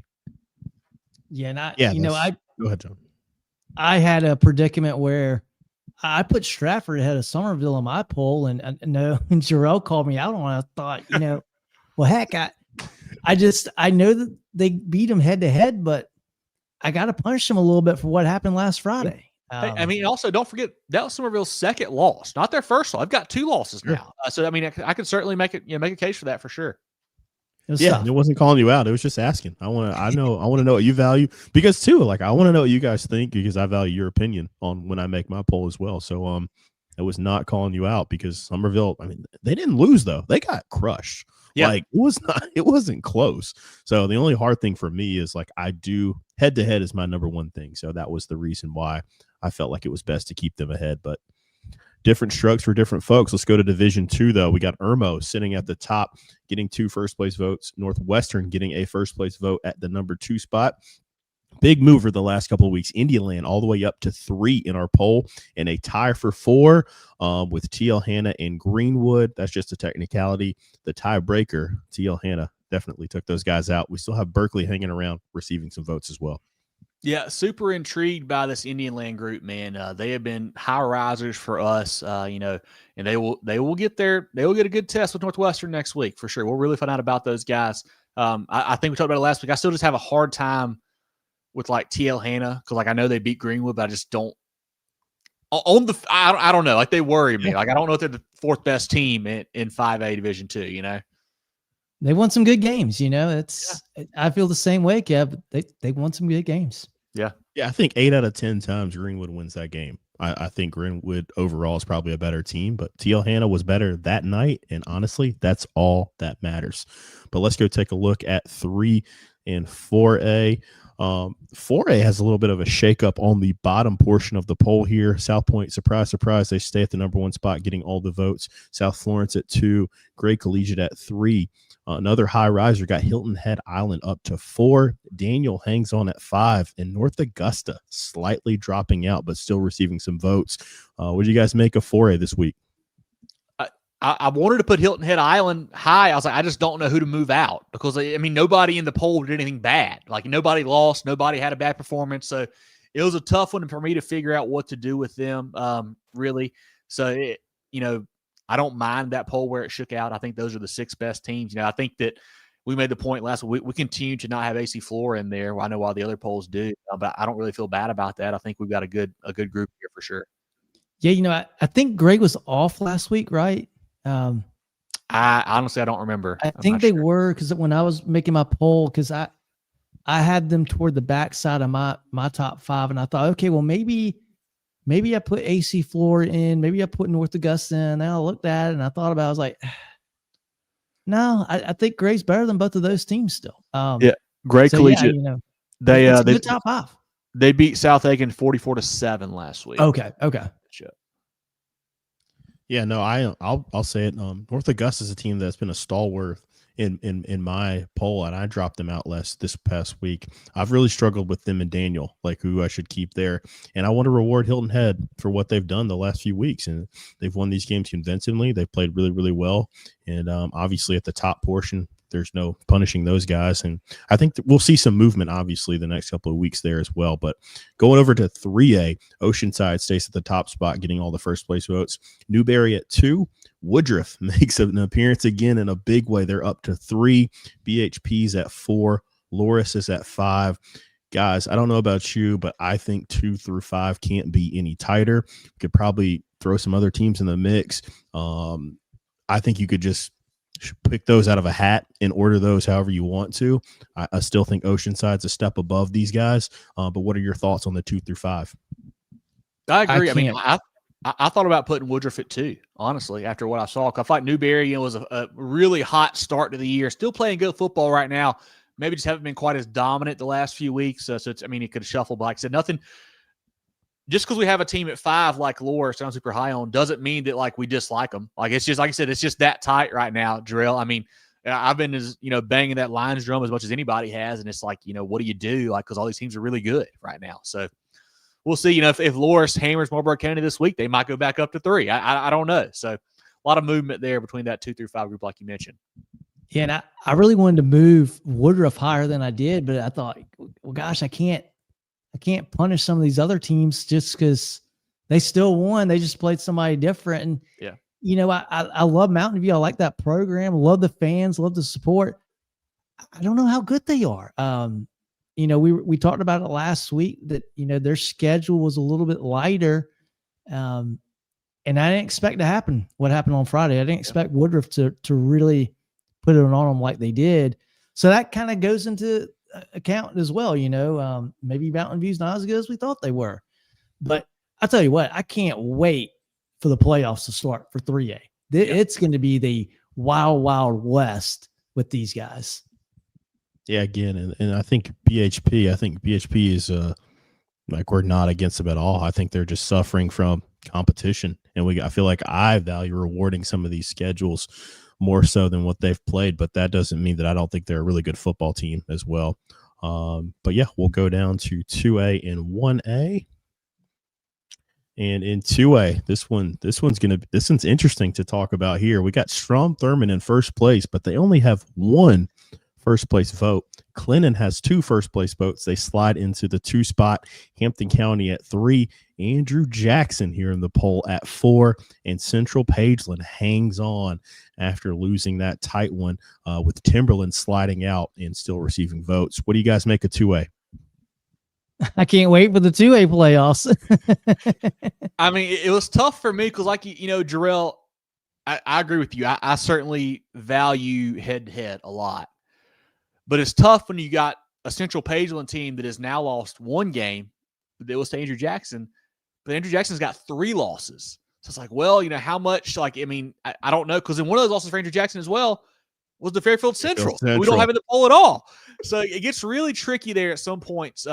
Yeah, and go ahead, John. I had a predicament where I put Stratford ahead of Somerville in my poll, and Jerel called me out on it. I thought, well, heck, I know that they beat them head to head, but I got to punish them a little bit for what happened last Friday. Also don't forget that was Somerville's second loss, not their first loss. I've got 2 losses now. So I could certainly make a case for that for sure. It wasn't calling you out. It was just asking. I want to know what you value, because too, like, I want to know what you guys think, because I value your opinion on when I make my poll as well. So, it was not calling you out, because Somerville, they didn't lose though. They got crushed. Yeah. Like, it wasn't close. So the only hard thing for me is, like, I do head to head is my number 1 thing. So that was the reason why I felt like it was best to keep them ahead, but different strokes for different folks. Let's go to Division 2, though. We got Irmo sitting at the top, getting 2 first-place votes. Northwestern getting a first-place vote at the number 2 spot. Big mover the last couple of weeks. Indian all the way up to 3 in our poll, and a tie for 4 with TL Hanna and Greenwood. That's just a technicality. The tiebreaker, TL Hanna, definitely took those guys out. We still have Berkeley hanging around, receiving some votes as well. Yeah, super intrigued by this Indian Land group, man. They have been high risers for us, and they will get a good test with Northwestern next week for sure. We'll really find out about those guys. I think we talked about it last week. I still just have a hard time with like TL Hanna, because like I know they beat Greenwood, but I just don't. I don't know. Like, they worry me. Like, I don't know if they're the 4th best team in 5A Division 2. They won some good games, I feel the same way, Kev. They won some good games. Yeah. Yeah, I think 8 out of 10 times Greenwood wins that game. I think Greenwood overall is probably a better team, but TL Hanna was better that night, and honestly, that's all that matters. But let's go take a look at 3 and 4A. 4A has a little bit of a shakeup on the bottom portion of the poll here. South Point, surprise, surprise, they stay at the number 1 spot, getting all the votes. South Florence at 2, Gray Collegiate at 3. Another high riser got Hilton Head Island up to 4. Daniel hangs on at 5, and North Augusta slightly dropping out, but still receiving some votes. What do you guys make of 4A this week? I wanted to put Hilton Head Island high. I was like, I just don't know who to move out, because nobody in the poll did anything bad. Like, nobody lost, nobody had a bad performance. So it was a tough one for me to figure out what to do with them, really. So, I don't mind that poll where it shook out. I think those are the 6 best teams. I think that we made the point last week. We continue to not have AC Flora in there. Well, I know why the other polls do, but I don't really feel bad about that. I think we've got a good group here for sure. Yeah, I think Greg was off last week, right? I honestly, I don't remember. I think they were, because when I was making my poll, because I had them toward the backside of my top 5, and I thought, okay, well, maybe I put AC Flora in, maybe I put North Augusta in. Then I looked at it and I thought about it. I was like, no, I think Gray's better than both of those teams still. Gray Collegiate. They top 5. They beat South Aiken 44-7 last week. Okay. Yeah, no, I'll say it. North Augusta is a team that's been a stalwart in my poll, and I dropped them out this past week. I've really struggled with them and Daniel, like who I should keep there. And I want to reward Hilton Head for what they've done the last few weeks. And they've won these games convincingly. They've played really, really well. And obviously at the top portion, there's no punishing those guys. And I think we'll see some movement, obviously, the next couple of weeks there as well. But going over to 3A, Oceanside stays at the top spot, getting all the first place votes. Newberry at 2. Woodruff makes an appearance again in a big way. They're up to 3. BHP's at 4. Loris is at 5. Guys, I don't know about you, but I think 2 through 5 can't be any tighter. We could probably throw some other teams in the mix. I think you could just pick those out of a hat and order those however you want to. I still think Oceanside's a step above these guys. But what are your thoughts on the 2 through 5? I agree. I thought about putting Woodruff at 2, honestly, after what I saw. I thought Newberry was a really hot start to the year. Still playing good football right now. Maybe just haven't been quite as dominant the last few weeks. So it could shuffle. But like I said, nothing. just because we have a team at 5 like Loris, I'm super high on, doesn't mean that like we dislike them. Like it's just like I said, it's just that tight right now, Jerel. I mean, I've been banging that Lions drum as much as anybody has, and it's like what do you do? Like because all these teams are really good right now. So we'll see. If Loris hammers Marlboro County this week, they might go back up to 3. I don't know. So a lot of movement there between that 2 through 5 group, like you mentioned. Yeah, and I really wanted to move Woodruff higher than I did, but I thought, well, gosh, I can't punish some of these other teams just because they still won. They just played somebody different. And, I love Mountain View. I like that program. Love the fans. Love the support. I don't know how good they are. We talked about it last week that, their schedule was a little bit lighter. And I didn't expect to happen what happened on Friday. I didn't expect Woodruff to really put it on them like they did. So that kind of goes into account as well. Maybe Mountain View's not as good as we thought they were, but I'll tell you what, I can't wait for the playoffs to start for 3A. It's going to be the wild, wild west with these guys. Yeah, again, and I think BHP is like we're not against them at all. I think they're just suffering from competition, and I feel like I value rewarding some of these schedules more so than what they've played, but that doesn't mean that I don't think they're a really good football team as well. But yeah, we'll go down to 2A and 1A. And in 2A, this one's interesting to talk about here. We got Strom Thurmond in first place, but they only have 1 first place vote. Clinton has 2 first place votes. They slide into the 2 spot. Hampton County at 3. Andrew Jackson here in the poll at 4. And Central Pageland hangs on after losing that tight one with Timberland sliding out and still receiving votes. What do you guys make of 2A? I can't wait for the 2A playoffs. I mean, it was tough for me because, like, Jerel, I agree with you. I certainly value head-to-head a lot. But it's tough when you got a Central Pageland team that has now lost 1 game that was to Andrew Jackson, but Andrew Jackson's got 3 losses. So it's like, well, how much, I don't know, because in one of those losses for Andrew Jackson as well was the Fairfield Central. We don't have it in the poll at all. So it gets really tricky there at some points.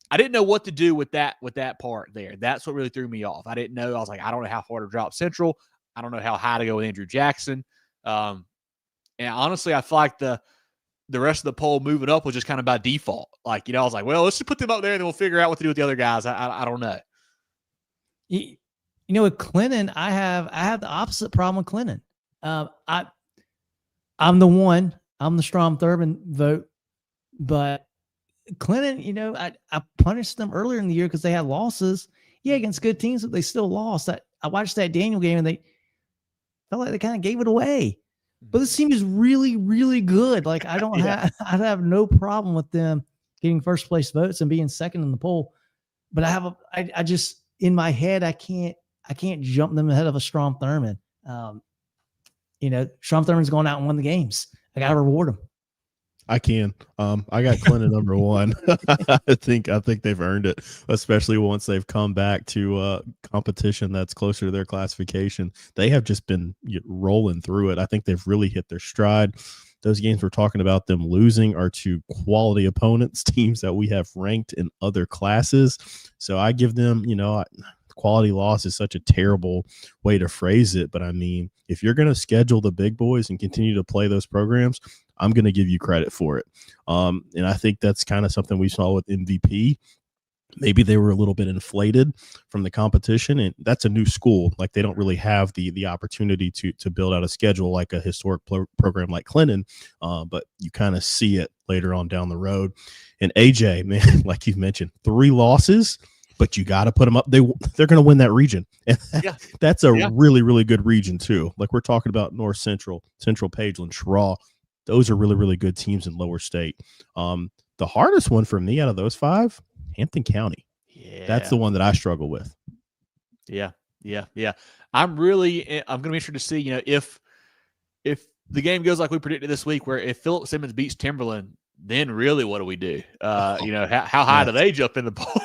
I didn't know what to do with that part there. That's what really threw me off. I didn't know. I was like, I don't know how far to drop Central. I don't know how high to go with Andrew Jackson. And honestly, I feel like the rest of the poll moving up was just kind of by default. I was like, well, let's just put them up there and then we'll figure out what to do with the other guys. I don't know. With Clinton, I have the opposite problem with Clinton. I'm the Strom Thurmond vote, but Clinton, I punished them earlier in the year because they had losses. Yeah, against good teams, but they still lost. I watched that Daniel game and they felt like they kind of gave it away. But this team is really, really good. Like I'd have no problem with them getting first place votes and being second in the poll. But I just in my head I can't jump them ahead of a Strom Thurmond. Strom Thurmond's going out and won the games. I got to reward him. I can. I got Clinton number 1. I think they've earned it, especially once they've come back to competition that's closer to their classification. They have just been rolling through it. I think they've really hit their stride. Those games we're talking about them losing are to quality opponents, teams that we have ranked in other classes. So I give them, quality loss is such a terrible way to phrase it. But I mean, if you're going to schedule the big boys and continue to play those programs, I'm going to give you credit for it. And I think that's kind of something we saw with MVP. Maybe they were a little bit inflated from the competition, and that's a new school. Like they don't really have the opportunity to build out a schedule like a historic program like Clinton, but you kind of see it later on down the road. And AJ, man, like you've mentioned, 3 losses, but you got to put them up. They're going to win that region. And that's a really, really good region too. Like we're talking about North Central, Central Pageland, Schraw. Those are really, really good teams in Lower State. The hardest one for me out of those 5, Hampton County. Yeah. That's the one that I struggle with. Yeah. I'm going to be interested to see, if the game goes like we predicted this week, where if Philip Simmons beats Timberland, then really what do we do? How high do they jump in the poll?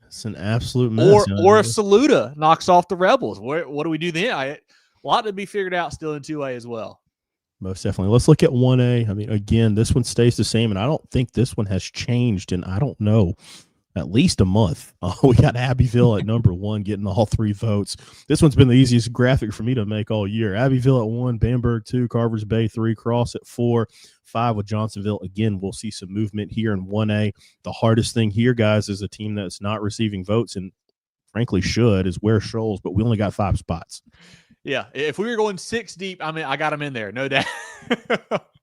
It's an absolute mess. Or if Saluda knocks off the Rebels, what do we do then? A lot to be figured out still in 2A as well. Most definitely. Let's look at 1A. I mean, again, this one stays the same, and I don't think this one has changed. And I don't know at least a month. We got Abbeville at number 1, getting all 3 votes. This one's been the easiest graphic for me to make all year. Abbeville at 1, Bamberg 2, Carvers Bay 3, Cross at 4, 5 with Johnsonville. Again, we'll see some movement here in 1A. The hardest thing here, guys, is a team that's not receiving votes and frankly should, is Ware Shoals, but we only got 5 spots. Yeah, if we were going 6 deep, I mean, I got them in there, no doubt.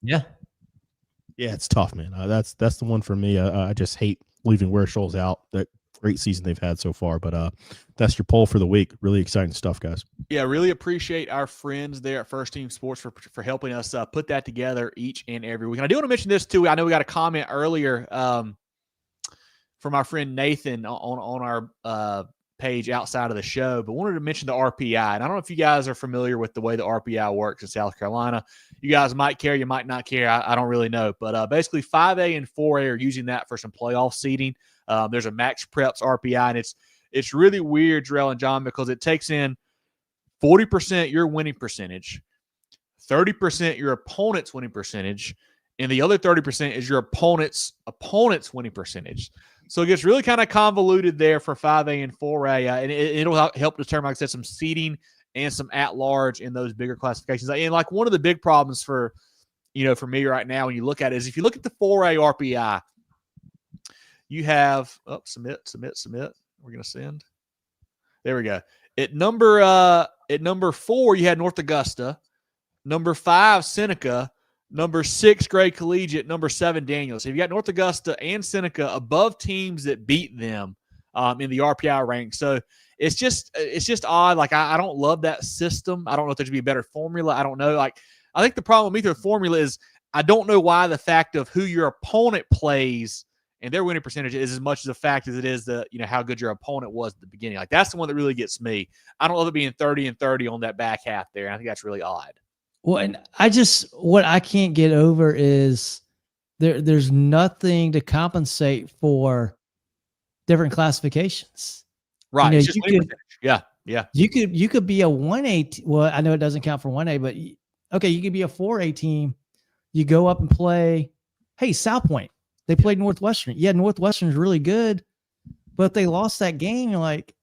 Yeah. Yeah, it's tough, man. That's the one for me. I just hate leaving Ware Shoals out. That great season they've had so far, but that's your poll for the week. Really exciting stuff, guys. Yeah, really appreciate our friends there at First Team Sports for helping us put that together each and every week. And I do want to mention this too. I know we got a comment earlier from our friend Nathan on our page outside of the show, but wanted to mention the RPI. And I don't know if you guys are familiar with the way the RPI works in South Carolina. You guys might care, you might not care. I don't really know. But basically 5A and 4A are using that for some playoff seeding. There's a Max Preps RPI, and it's really weird, Jerel and John, because it takes in 40% your winning percentage, 30% your opponent's winning percentage, and the other 30% is your opponent's winning percentage. So it gets really kind of convoluted there for 5A and 4A, and it'll help determine, like I said, some seeding and some at-large in those bigger classifications. And like one of the big problems for me right now when you look at it is if you look at the 4A RPI, you have submit. We're gonna send. There we go. At number 4, you had North Augusta. Number 5, Seneca. Number 6, Gray Collegiate. Number 7, Daniels. So you've got North Augusta and Seneca above teams that beat them in the RPI rank. So it's just odd. Like I don't love that system. I don't know if there should be a better formula. I don't know. Like I think the problem with the formula is I don't know why the fact of who your opponent plays and their winning percentage is as much as the fact as it is how good your opponent was at the beginning. Like that's the one that really gets me. I don't love it being 30 and 30 on that back half there. And I think that's really odd. Well, and what I can't get over is there's nothing to compensate for different classifications. Right. It's just you could, yeah. You could be a 1A. Well, I know it doesn't count for 1A, but okay, you could be a 4A team. You go up and play. Hey, South Point. They played Northwestern. Yeah, Northwestern's really good, but they lost that game. You're like,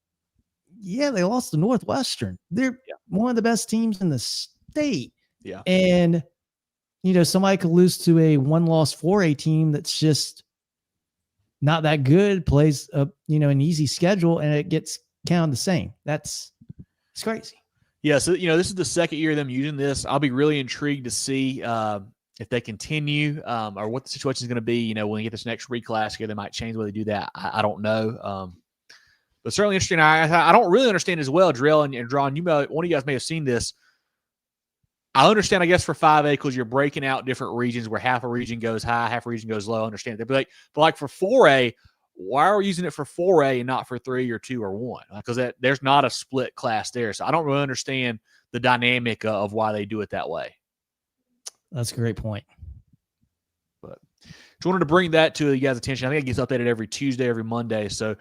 yeah, they lost to Northwestern. They're one of the best teams in the state. Yeah. And, somebody could lose to a 1-loss 4A team that's just not that good, plays an easy schedule, and it gets counted the same. It's crazy. Yeah. So, this is the second year of them using this. I'll be really intrigued to see if they continue or what the situation is going to be. When we get this next reclass here, they might change the way they do that. I don't know. But certainly interesting. I don't really understand as well, Jerel and John, one of you guys may have seen this. I understand, I guess, for 5A because you're breaking out different regions where half a region goes high, half a region goes low. I understand that. But like for 4A, why are we using it for 4A and not for 3 or 2 or 1? Because there's not a split class there. So I don't really understand the dynamic of why they do it that way. That's a great point. But just wanted to bring that to you guys' attention. I think it gets updated every Tuesday, every Monday. So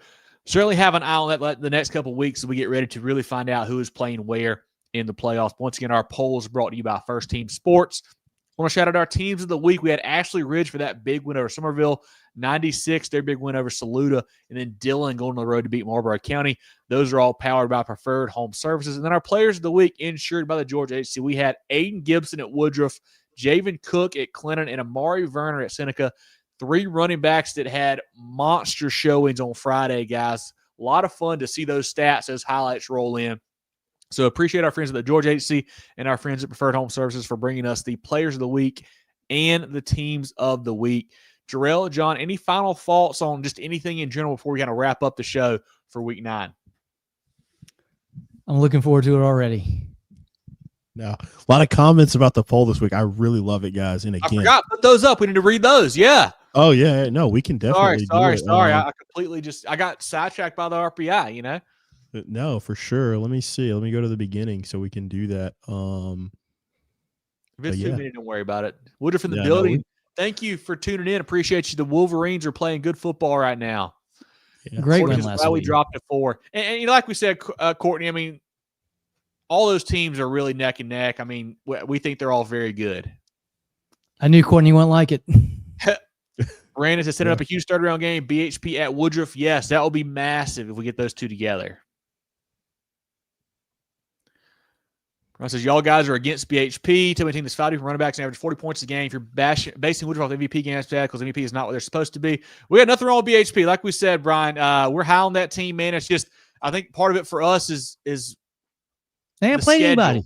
certainly have an eye on that the next couple of weeks as we get ready to really find out who is playing where in the playoffs. Once again, our poll is brought to you by First Team Sports. I want to shout out our teams of the week. We had Ashley Ridge for that big win over Somerville, 96, their big win over Saluda, and then Dillon going on the road to beat Marlboro County. Those are all powered by Preferred Home Services. And then our players of the week insured by the Georgia HC. We had Aiden Gibson at Woodruff, Javen Cook at Clinton, and Amari Verner at Seneca. 3 running backs that had monster showings on Friday, guys. A lot of fun to see those stats, those highlights roll in. So appreciate our friends at the Georgia HC and our friends at Preferred Home Services for bringing us the players of the week and the teams of the week. Jerel, John, any final thoughts on just anything in general before we kind of wrap up the show for week 9? I'm looking forward to it already. No, a lot of comments about the poll this week. I really love it, guys. And again, I forgot to put those up. We need to read those. Yeah. Oh yeah. No, we can definitely. Sorry. I completely I got sidetracked by the RPI, No, for sure. Let me see. Let me go to the beginning so we can do that. If it's too many, don't worry about it. Woodruff in the building. Thank you for tuning in. Appreciate you. The Wolverines are playing good football right now. Yeah. Great win last week. We dropped to 4. And like we said, Courtney, I mean, all those teams are really neck and neck. I mean, we think they're all very good. I knew Courtney wouldn't like it. Brandon says setting up a huge third round game. BHP at Woodruff. Yes, that will be massive if we get those two together. Ron says, y'all guys are against BHP. Tell me a team that's 5 different running backs and average 40 points a game. If you're basing Woodruff off the MVP game, that's bad because MVP is not what they're supposed to be. We got nothing wrong with BHP. Like we said, Brian, we're high on that team, man. It's just, I think part of it for us is they ain't played anybody.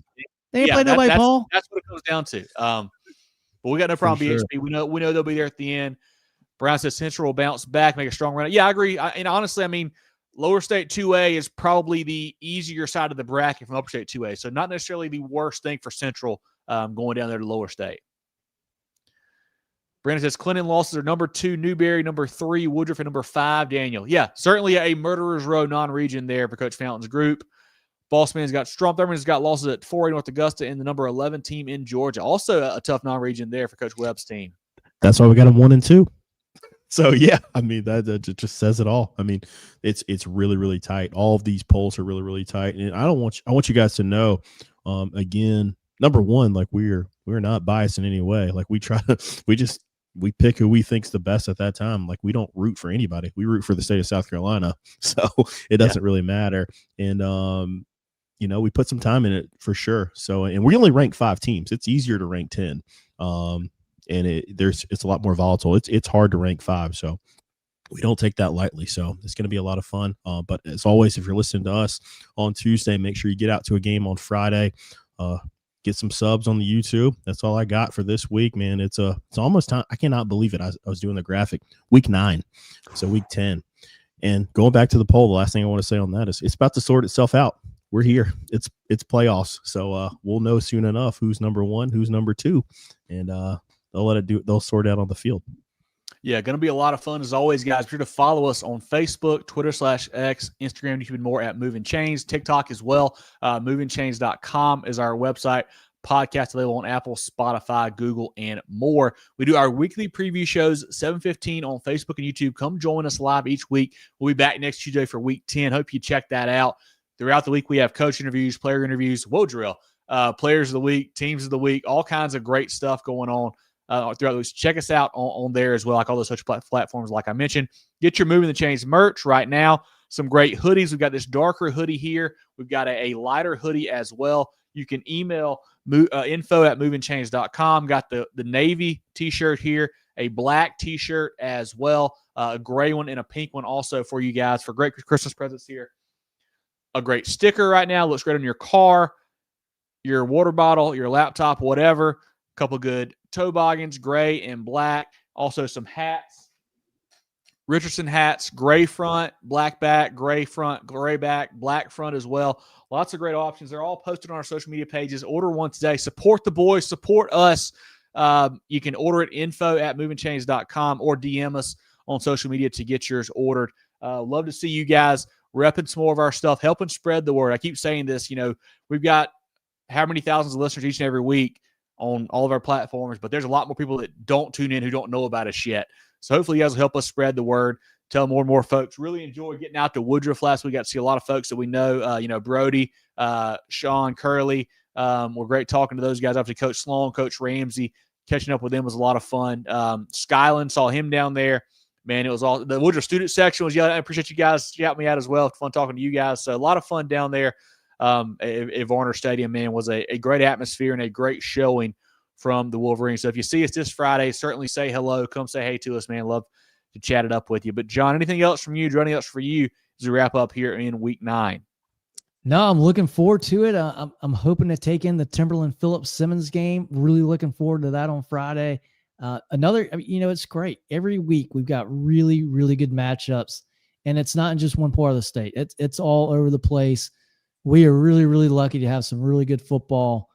They ain't played nobody, Paul. That's what it comes down to. But we got no problem with BHP. We know they'll be there at the end. Brown says Central will bounce back, make a strong run. Yeah, I agree. And honestly, I mean, Lower State 2A is probably the easier side of the bracket from Upper State 2A. So not necessarily the worst thing for Central going down there to Lower State. Brandon says Clinton losses are number 2, Newberry, number 3, Woodruff, and number 5, Daniel. Yeah, certainly a murderer's row non-region there for Coach Fountain's group. Bossman's got Strump. Thurman's got losses at 4A North Augusta and the number 11 team in Georgia. Also a tough non-region there for Coach Webb's team. That's why we got them 1 and 2. So yeah, I mean that just says it all. I mean, it's really, really tight. All of these polls are really, really tight, and I want you guys to know, again, number one, like we're not biased in any way. Like we pick who we think's the best at that time. Like we don't root for anybody. We root for the state of South Carolina, so it doesn't really matter. And we put some time in it for sure. So, and we only rank 5 teams. It's easier to rank 10. And it's a lot more volatile. It's hard to rank 5, so we don't take that lightly. So it's going to be a lot of fun. But as always, if you're listening to us on Tuesday, make sure you get out to a game on Friday. Get some subs on the YouTube. That's all I got for this week, man. It's almost time. I cannot believe it. I was doing the graphic. Week 9, so week 10. And going back to the poll, the last thing I want to say on that is it's about to sort itself out. We're here. It's playoffs, so we'll know soon enough who's number 1, who's number 2, and they'll sort out on the field. Yeah, going to be a lot of fun as always, guys. Be sure to follow us on Facebook, Twitter /X, Instagram, YouTube, and more at Movin Chains, TikTok as well. MovinChains.com is our website. Podcast available on Apple, Spotify, Google, and more. We do our weekly preview shows, 7:15 on Facebook and YouTube. Come join us live each week. We'll be back next Tuesday for week 10. Hope you check that out. Throughout the week, we have coach interviews, player interviews, Jerel, players of the week, teams of the week, all kinds of great stuff going on. Throughout the week. Check us out on there as well, like all those social platforms like I mentioned. Get your Movin The Chains merch right now. Some great hoodies. We've got this darker hoodie here. We've got a lighter hoodie as well. You can email info@movinchains.com. Got the navy t-shirt here, a black t-shirt as well, a gray one and a pink one also for you guys for great Christmas presents here. A great sticker right now. Looks great on your car, your water bottle, your laptop, whatever. Couple good toboggans, gray and black. Also some hats. Richardson hats, gray front, black back, gray front, gray back, black front as well. Lots of great options. They're all posted on our social media pages. Order one today. Support the boys. Support us. You can order it info@movinchains.com or DM us on social media to get yours ordered. Love to see you guys repping some more of our stuff, helping spread the word. I keep saying this, we've got how many thousands of listeners each and every week on all of our platforms, but there's a lot more people that don't tune in who don't know about us yet. So hopefully you guys will help us spread the word, tell more and more folks. Really enjoyed getting out to Woodruff last week. Got to see a lot of folks that we know, Brody, Sean, Curley. We're great talking to those guys. Obviously, Coach Sloan, Coach Ramsey, catching up with them was a lot of fun. Skyland, saw him down there. Man, it was all the Woodruff student section was yelling. I appreciate you guys shouting me out as well. Fun talking to you guys. So a lot of fun down there. At Varner Stadium, man, was a great atmosphere and a great showing from the Wolverines. So if you see us this Friday, certainly say hello. Come say hey to us, man. Love to chat it up with you. But, John, anything else from you? Anything else for you as we wrap up here in week 9? No, I'm looking forward to it. I'm hoping to take in the Timberland Phillips Simmons game. Really looking forward to that on Friday. It's great. Every week we've got really, really good matchups, and it's not in just one part of the state. It's all over the place. We are really, really lucky to have some really good football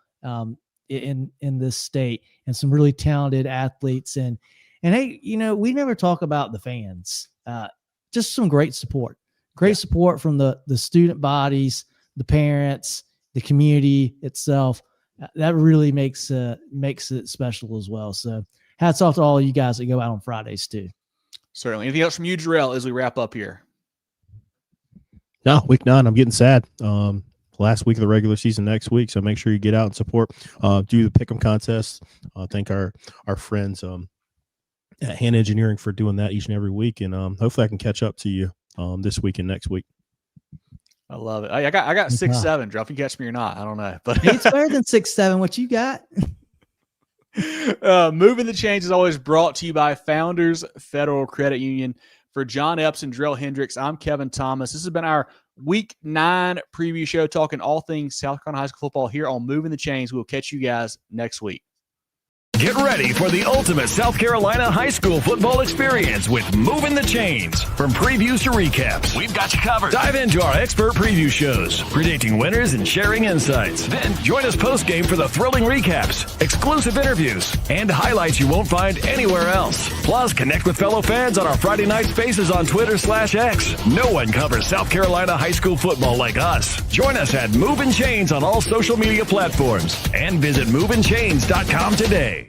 in this state and some really talented athletes. And hey, we never talk about the fans. Just some great support. Support from the student bodies, the parents, the community itself. That really makes it special as well. So hats off to all of you guys that go out on Fridays too. Certainly. Anything else from you, Jerel, as we wrap up here? No, week 9, I'm getting sad. Last week of the regular season next week, so make sure you get out and support. Do the pick'em contest. Thank our friends Hand Engineering for doing that each and every week. And hopefully I can catch up to you this week and next week. I love it. I got 6'7", Drew. If you catch me or not, I don't know. But It's better than 6'7". What you got? Moving the Chains is always brought to you by Founders Federal Credit Union. For John Epps and Jerel Hendricks, I'm Kevin Thomas. This has been our Week 9 preview show, talking all things South Carolina high school football here on Moving the Chains. We'll catch you guys next week. Get ready for the ultimate South Carolina high school football experience with Movin The Chains. From previews to recaps, we've got you covered. Dive into our expert preview shows, predicting winners and sharing insights. Then join us post-game for the thrilling recaps, exclusive interviews, and highlights you won't find anywhere else. Plus, connect with fellow fans on our Friday night spaces on Twitter/X. No one covers South Carolina high school football like us. Join us at Movin Chains on all social media platforms and visit movinchains.com today.